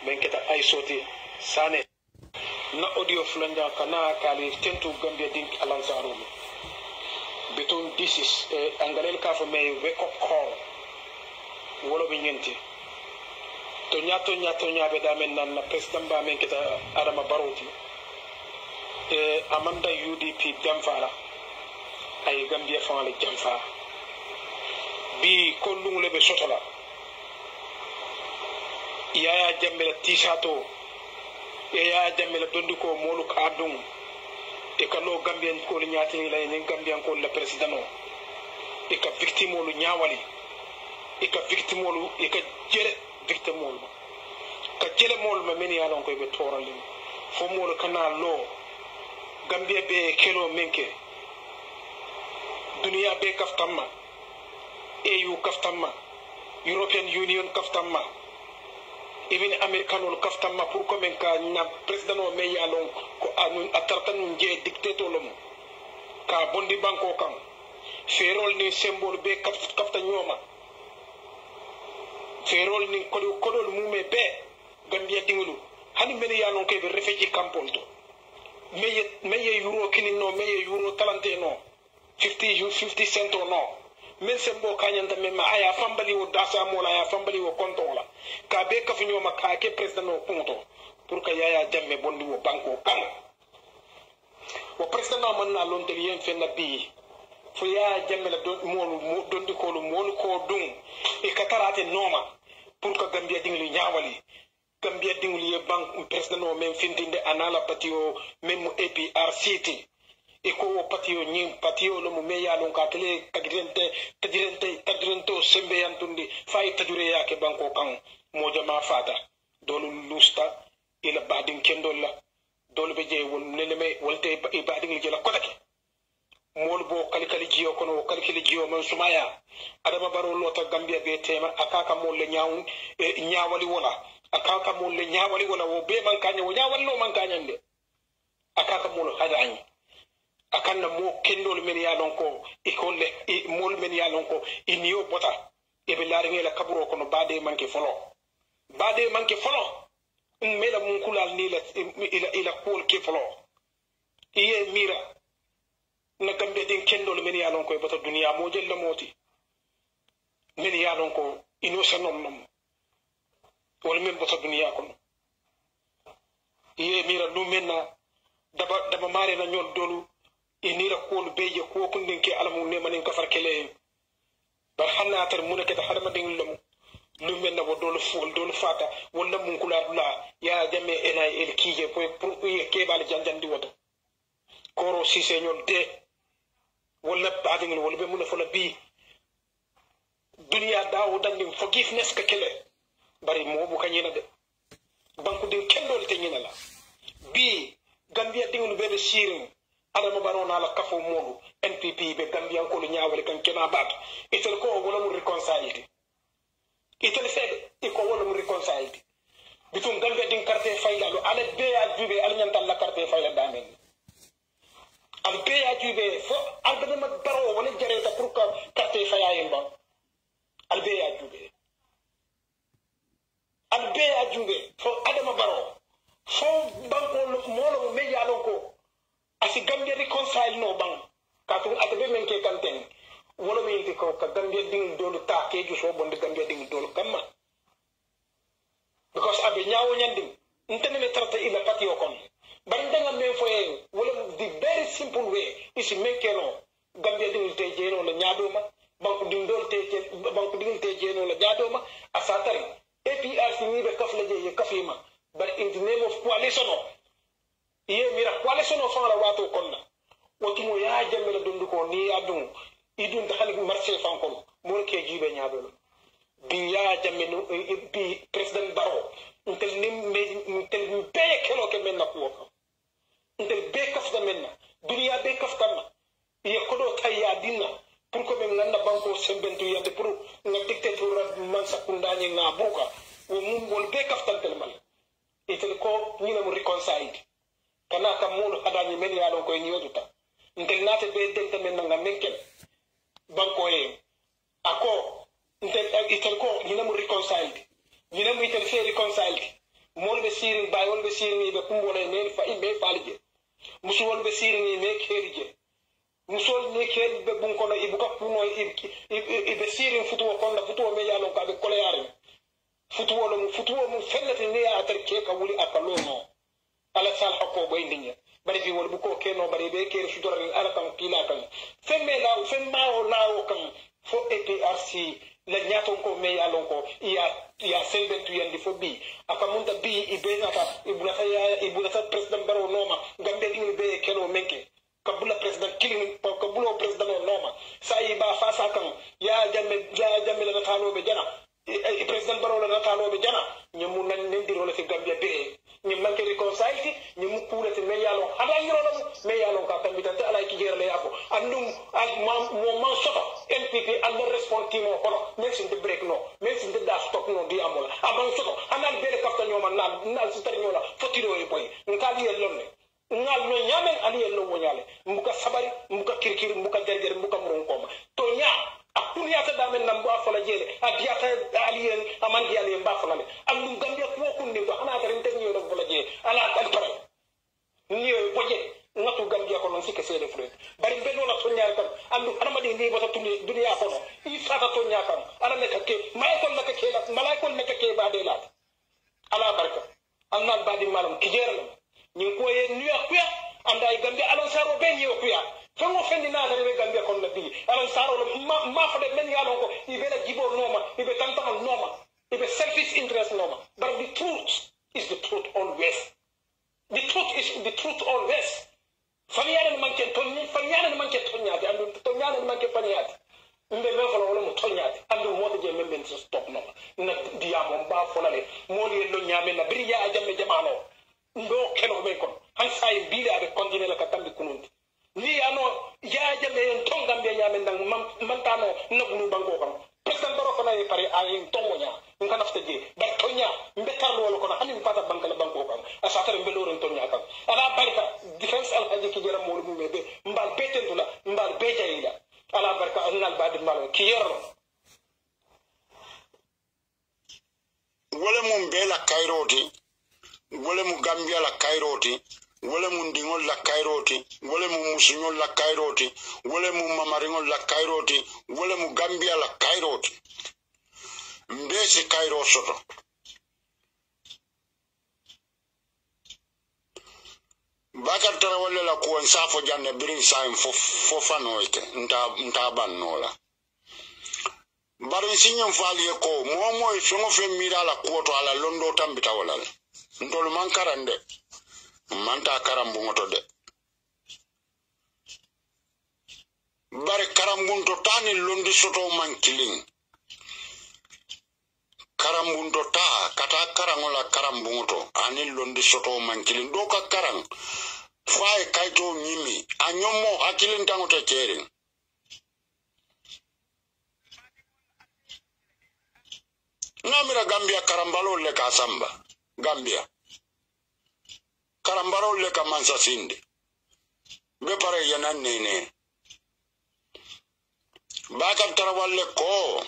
benketa ay soti Sane na audio flanja kana kali tentu Gambia dink alansaro between this is angalel ka for me wake up call wolo be nyenti to nyato be damen nan na president ba men kita Adama Baroti amanda UDP jamfala ay Gambia fa le jamfa bi ko lungule be sotola yaya jambela tisato ya jamela dondi ko molu ka dum e kalo Gambien ko le nyaati lay ne Gambien ko le president e ka victime lu nyaawali e ka victime lu e ka jere victime lu ka jele mol ma men ya lon ko be toral fo mol kana lo Gambia be kelo menke dunia be kaftamma EU kaftamma European Union kaftamma even American ol kaftamma pour comme ka na president o me yalon ko anu atartan je dictator lom ka bondi banko kam ferol ni symbole be kafta nyoma ferol ni kodol mume be Gambia dingulu hani men yalon ke be refugee campol to meye euro kinino meye euro talante no 50 cent no men sembo kanyanta men ma aya fambali wo dasa mola aya fambali wo konton la ka be ka finyo ma ka ke president no punto pour que yaya jamme bondi wo banko kan wo president no man na lon tel yen fenna bi fo yaya jamme la mo dondi ko lu mo ko dum e katarate noma pour que Gambia dingli nyaawali Gambia dingli ye bank president no men findinde anala patio même APRC e ko wo patio lo mo meya lon ka tele tadrente sembe yantundi fay tajure yake banko kan mo jama fata dolu lusta ila badin kendol la dolu be je won neleme wolte e badin jela kodake mol bo kali jiyo kono kali jiyo man sumaya Adama Barrow lota Gambia be tema akaka mol le nyaawali wala akaka mol le nyaawali wala wo be man kanya wo nyaawali no man kanya nde akaka mol hadaani akanna mo kendol men ya lon ko ikolle mol men ya lon ko iniyo bota e be laari ngela kaburo kono baade manke folo mela mun kulal ni la ila kol ke folo iye mira na Gambia din kendol men ya lon ko e bota duniya mo jella moti men ya lon ko ino sanom wala men bota duniya kono iye mira lu menna daba mare na nyol dolu inira ko beje ko kundin ke alamu ne manin kafar kele bar hanna tar munake ta hadama ding lu men na wodol fol dol fata wala mun kula dula ya jamme ena el kije pour ye kebal janjandi woto koro si señol de wala bading wala be mun fola bi dunya dawo dandim forgiveness ka kele bari mo bu kanyina de banku de kendol te nyina la bi Gambia dingul be sirin Adama Barrow na la kafo modu NPP be Gambia ko lu nyaawale kan kena baat itel ko wala mu reconcile itel fede iko wala mu reconcile bitum Gambia ding carte fayla lu ale be ya jube al nyantal la carte fayla damen al be ya jube fo Adama Barrow wala jareta pour ka carte faya yimba al be ya jube fo Adama Barrow fo banko molo me yalon ko asi Gambia reconcile no bang katun atabe men ke kanten wala me yiti ko ka Gambia ding dolu ta ke ju so bonde Gambia ding dolu kamma because abe nyaawo nyandi ntene me tarta ila pati o kon bari danga men foye wala the very simple way is make no Gambia dingul te jeno la nyaadoma banku dingol te jeno la nyaadoma asatari APRC ni be kafla je ye kafima but in the name of coalition ye mira coalition o fala wato konna wotimo ya jammela dundu ko ni adun idun ta khalik marché fankon mo ke jibe nyaado bi ya jammenu bi president Barrow ntel be kelo ke menna ko ntel be kafda menna duniya be kaftanna ye kodo tayya dinna pour ko men nganda banko sembentu yande pour nga dictateur man sakunda ni nga buka wo mum wol be kaftantel mal itel ko ni mu reconcile kana kam mulu hadani men ya don ko nyoduta ntel nate be dente men nga menkel banko e ako itel ko ni mu reconcile ni mu itel fe reconcile mol be sirin bay wol be sirin be kumbole men fa ibe falije musu wol be sirin me kerije musol ne kel be bun kono ibuka puno ibe sirin futuwo konda futuwo me yalon ka be koleare futuwo mu fellete ne ya tar ke ka wuli akalo no ala sal hakko boy ndinya bari fi wol bu ko keno bari be kere futura ni ala kan pila kan femme la femma o lawo kan fo APRC la nyaton ko me yalon ko ya sembentu yandi fo bi aka munta bi ibe nata ibunata president Barrow noma gambe dingul be keno menke kabula president killing kabula president noma sai ba fasa kan ya jamme la talo be jana president Barrow la talo be jana ñemu nan ndiro la ci Gambia be ñi manke reconcile ñi mu kuulati me yalo hada ngiro la me yalo ka tambi tan ala ki jere le yako andum ak mo man soto MPP and the response team o kono next the break no next the da stop no di amola aban soto anal be kafta ñoma nal ci tar ñola fotiro e boy ngali yelonne ngal no nyamen ali yello wonyale mbuka sabari mbuka kirkir mbuka jarjar mbuka muron koma to nya akunya ta damen nam ba fala jele abiyata aliyen amandi aliyen ba fala le andum Gambia ko kunni do ana tarin tan ñoro fala je ala al pare ni boje ngatu Gambia ko non sikke sede fure bari benno la to nyaar kan andu anamadi ndi bata tundi duniya ko no i fata to nyaar kan ala ne takke may ko nakka ke la malay ko nakka ke ba de la ala barka annal badi malam kijeral ni ko ye nuya kuya anda e Gambia alon saro be ni kuya fango fendi na ta be Gambia kon nabi alon saro ma fa de men yalon ko ibela jibo noma ibe tantam noma ibe selfish interest noma but the truth is the truth always fanyana manke tonyati andu tonyana manke fanyati mbe men fala wala mo tonyati andu mo de men ben stop no na diamo ba folale mo li lo nyame na biriya ajamme jamano ndo kelo be kon han say biida be continue la katambi kunundi ni ano ya jamme en tongam be nyame ndang mantano nagnu bango kam president Barrow fana e pare ay tongonya ngana nafta je ba tonya mbetar wala kono hani pata bankala bango kam asatare mbeloren tonya kam ala barka defense al haji ki jera molu mu be mbal betendula mbal bejayila ala barka annal badi mal ki yerro wala mum be la kairoti wala mu Gambia la kairoti wala mu ndingol la kairoti wala mu musuñol la kairoti wala mu mamaringol la kairoti wala mu Gambia la kairoti mbesi kairo soto bakar tara wala la ko nsafo janne birin saim fo fanoite nta bannola barin sinyam fali ko momo e fengo fe mira la ko to ala londo tambita wala ndol man karande manta karambu ngoto de bare karambunto tani londi soto man killing karambunto ta kata karangola karambunto ani londi soto man killing do ka karang fae kaito nyimi anyomo akilin tango te kering namira Gambia karambalo le kasamba Gambia karambaro le ka mansa sinde be pare yanan nene bakar tarawalle ko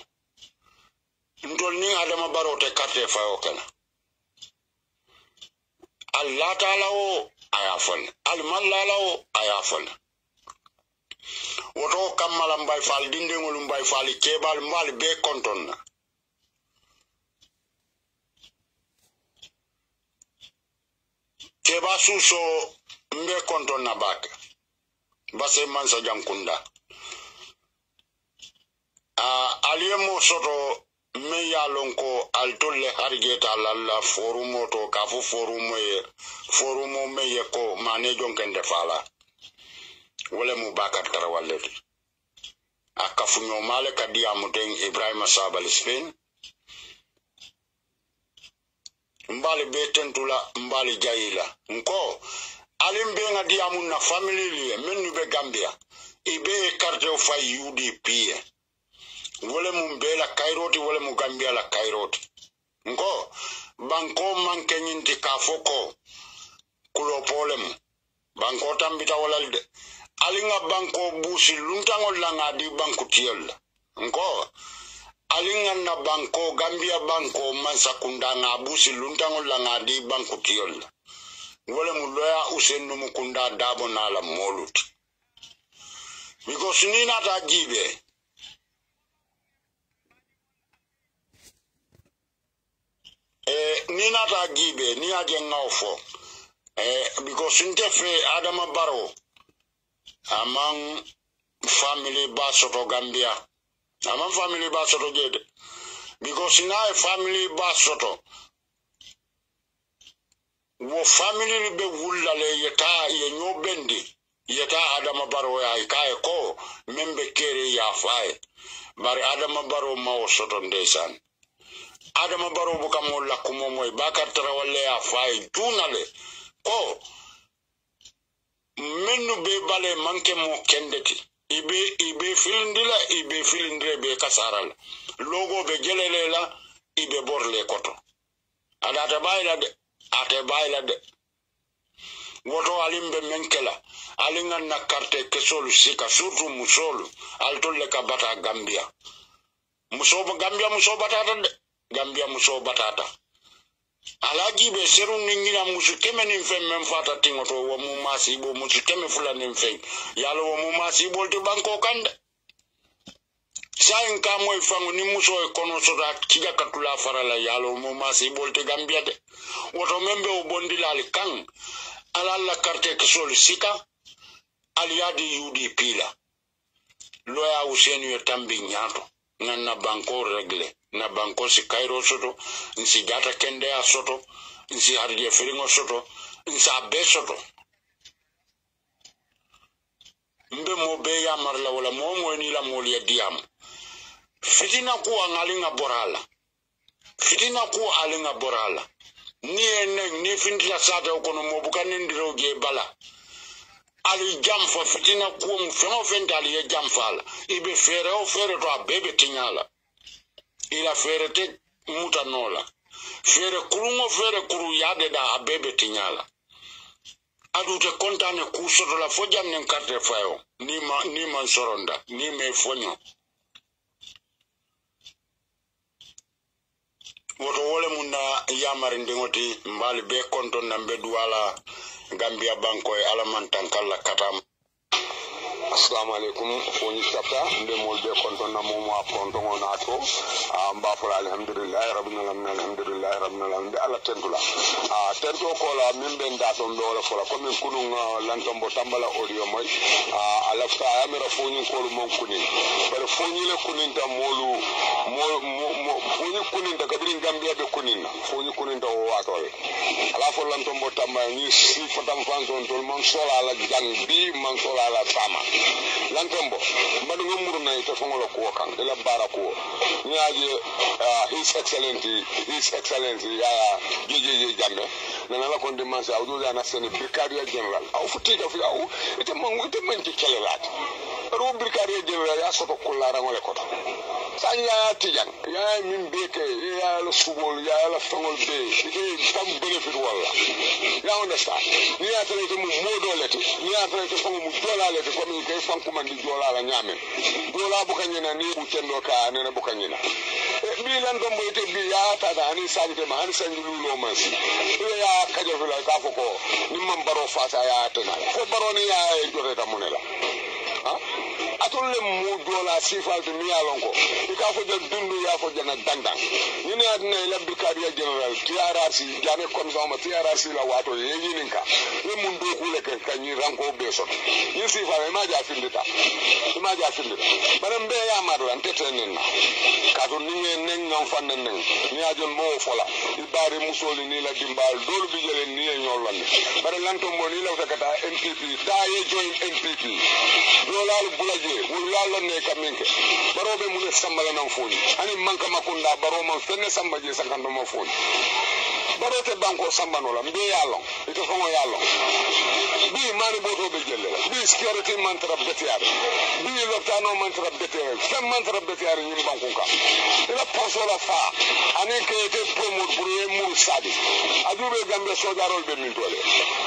ndolni adama barote karte fayo kana Allah taala o ayafal al mallala o ayafal woto kamala mbay fal dinde ngol mbay fal kebal mbal be kontonna keba suso mbe konton na bake base mansa jankunda aliemo soto me ya lonko altolle harigeta lalla forumo to kafu forumo me ye ko mane jonkende fala wala mu bakar tarawalleti akafu nyomale kadia muten Ibrahima Sabal Spain mbali betentula mbali jaila nko alimbe ngadi amunna family liye menu be Gambia ibe carte o fay UDP wole mu bela kairoti wole mu Gambia la kairoti nko banko manke nyinti kafoko kulo polem banko tambita walalde alinga banko busi luntangol langa di banku tiel nko alinga na banko Gambia banko mansa kundanga busi luntangol langa di banku tiel wole mu loya usenu mukunda dabo na la molut because ni na ta gibe ni na ta gibe ni aje ngawfo because ntefe Adama Barrow among family basoto Gambia among family basoto jede because na family basoto wo family be wullale yeta ye nyobendi yeta Adama Barrow ya ikaye ko membe kere ya fae bari Adama Barrow ma soto ndesan Adama Barrow buka molla kumo moy Bakar Tarawale ya fae tunale ko menu be bale manke mo kendeti ibe filindire be kasaral logo be jelelela ibe borle koto adata bayla de woto alimbe menkela alingan na carte kesolu sika surtout musolu altolle ka bata Gambia muso batata de Gambia muso batata alaji be serun ningina musu kemeni fem fata tingoto wo mu masibo musu keme fulani fem yalo wo mu masibo te banko kande sain ka moy fangu ni muso e kono soda kiga katula farala yalo mu masibo te Gambia de woto membe o bondilal kan alalla carte ke sol sika aliadi UDP la loya usenu yo tambi nyato na banko regle na banko si Cairo soto nsi gata kende a soto nsi harje firingo soto nsi abe soto mbe mo be ya marla wala mo ni la moli ya diam fitina ku angalinga borala ni fintila sata kono mo bukane ndiro ge bala ali jamfa fitina ku mo feno fentali ya jamfala ibe fere to abebe tinyala ila fere te muta nola fere kuru yade da abebe tinyala adute kontane ku soto la fojam nen carte fayo ni man soronda ni me fonyo woto wole munda yamari ndingoti mbali be konton nambe duwala Gambia banko e alamantan kala katam assalamu alaikum foni chapta mbe molbe konton na momo apronto ngona to mba fala alhamdulillah rabbil alamin ala tentula tento ko la mimbe ndato ndolo fala ko min kunun lantombo tambala audio moy ala fa amira foni ko lu mon kunin bare foni le kunin ta molu foni kunin da kabrin Gambia be kunin foni kunin da watole ala fo lantombo tamba ni si fatam fanson tol mon sola la jang bi man sola la sama lantombo mbadu ngumuru na ite fongolo ko kan ila barako nyaaje his excellency ya jeje jamme nana la kon de mansa awdo na sene brigadier general aw futiga fi aw ite man ci kelelat ro brigadier general ya soto kullara ngole ko sanya tijan ya min beke ya la subol ya la fongol be ite tam benefit wala ya understand ni ya tele to mu modolete ni ya tele to fongo mu dolalete ko mi kay fanku man di dolala nyame dola bu kanyina ni bu tendo ka nena bu kanyina bi lan do moyte bi ya ta da ni sabite ma han sanjulu lo mansi ya kajo fila ka foko ni man baro fata ya tena ko baro ni ya jore ta munela atol le mu dola sifal de mi yalon ko ika fo jël dundu ya fo jëna dandan ñu ne adina ila brigadier general TRRC jame comme ça ma TRRC la wato yeyi ninka e mun do ku le ka ñi ranko be so ñu sifal ma ja findita bare mbe ya marlan tetenen na ka to ni nen ngam fannen nen ni ajon mo fola ibari musoli ni la dimbal dolu bi jele ni ñol lan bare lanto mo ni la kata NPP ta ye join NPP dolal bulaje wul yalla ne kaminke baro be mu ne sambala nan foni ani manka makunda baro man fenne sambaje sakando mo foni baro te banko sambano la mbe yalla ito ko mo yalla bi mani boto be jelle bi security mantra betiar bi loptano mantra betiar fem mantra betiar ñim banko ka ila posola fa ani ke te promote pour e mur sadi adube gambe sojarol be min tole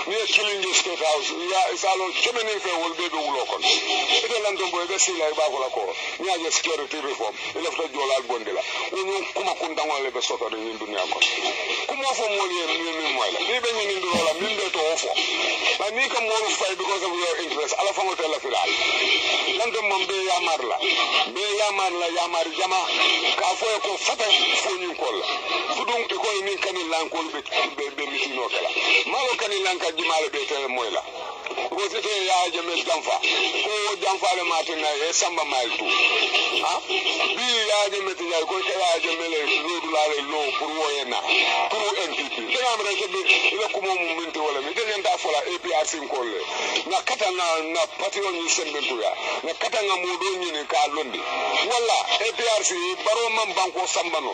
ni kilingi state house ya isalo kemeni fe wol be be wulo kon ite lando boy be sila ba ko la ko ni aje security reform ila fa jolal bondela wonu kuma kun dangole be soto de ñin dunya ko kuma fo mo ni moy la ni be ñin ndu la min be to fo ba ni ka mo fay because of your interest ala fa ngotel la filal lando mom be yamar la yamar jama ka fo ko fata fo ñu ko la fudum e ko ni kanil lankol be mitino kala malo kanil lanka jimale be tel moy la ko site ya jame jamfa ko jamfa le matina e samba maltu bi ya jame tinya ko ya jame le lodu la le lo pour woyena pour NPP dina am rek bi ila ko mom minti wala mi den da fola APRC ko le na kata na patio ni sembentu ya na kata nga modo ni ne ka londi wala APRC baro man banko sambano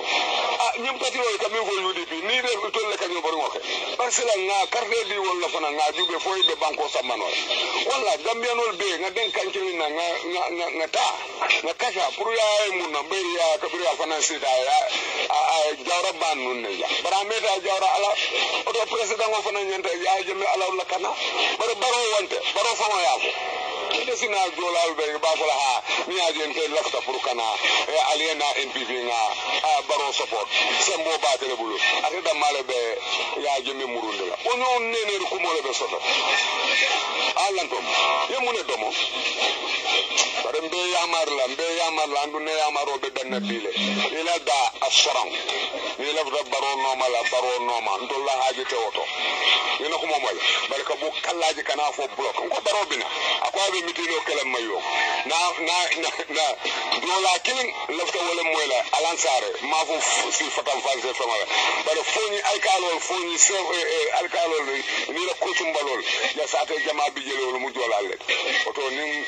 ñim patio ka mi ko UDP ni de tolle ka ñu bari ngoke parce que nga carte di wala fana nga jube foy be banko sambano wala gambianol be nga den kankeli na nga ta nga kasha pour ya mun na be ya kabiri afana sita ya jawra ban nun ne ya bara meta jawra ala oto president ngo fana nyanta ya jeme ala la kana baro wonte baro fama ya ko desina jolal be ba ko la ha ni ajente lafta pour kana aliena NPP nga baro support sembo ba tele bulu ate da male be ya jeme murunde la onyo nene ko mo le be soto alantom yemune domo bare mbe yamar la andu ne yamaro be benna bile ila da asran ni la baro noma ndolla haji te woto ina ko momal bare ka bu kallaji kana fo block ko baro bina akwa be mitino kala mayo na dola kilin lafta wala moyla alansare ma fo si fatam false famala bare foni alkalol se alkalol ni la ko tumbalol ya sate jama bi jelol mu jolale oto nin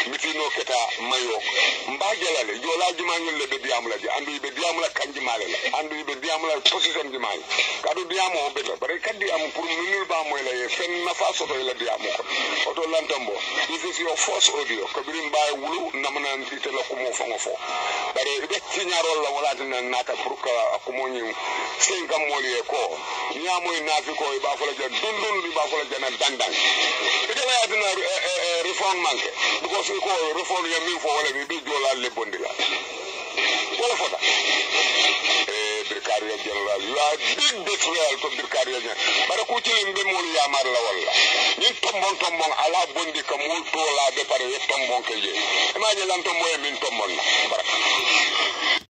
mitino keta mayo mba jelale jola jumangol le be diamula di andu be diamula kanji male la andu be diamula position di male kadu diamo be la bare kadi am pour minul ba moy la ye fen na fa soto la diamo ko oto lantambo this is your first audio ko birim bay wulu namana ndite la ko mo fango fo bare be tiñarol la wala tan nata pour ka ko mo ñi sen kam moli ko ñamoy nafi ko ba fa la ja dundun di ba fa la jana dandan ite la adina reform manke because ko reform ya min fo wala bi jola le bondila wala fota Brigadier General you are big betrayal to Brigadier General bara ku ci limbe mol yamar la wala ñin tombon ala bondi ka mol to la be pare tombon ke je imagine lan tombo min tombon na baraka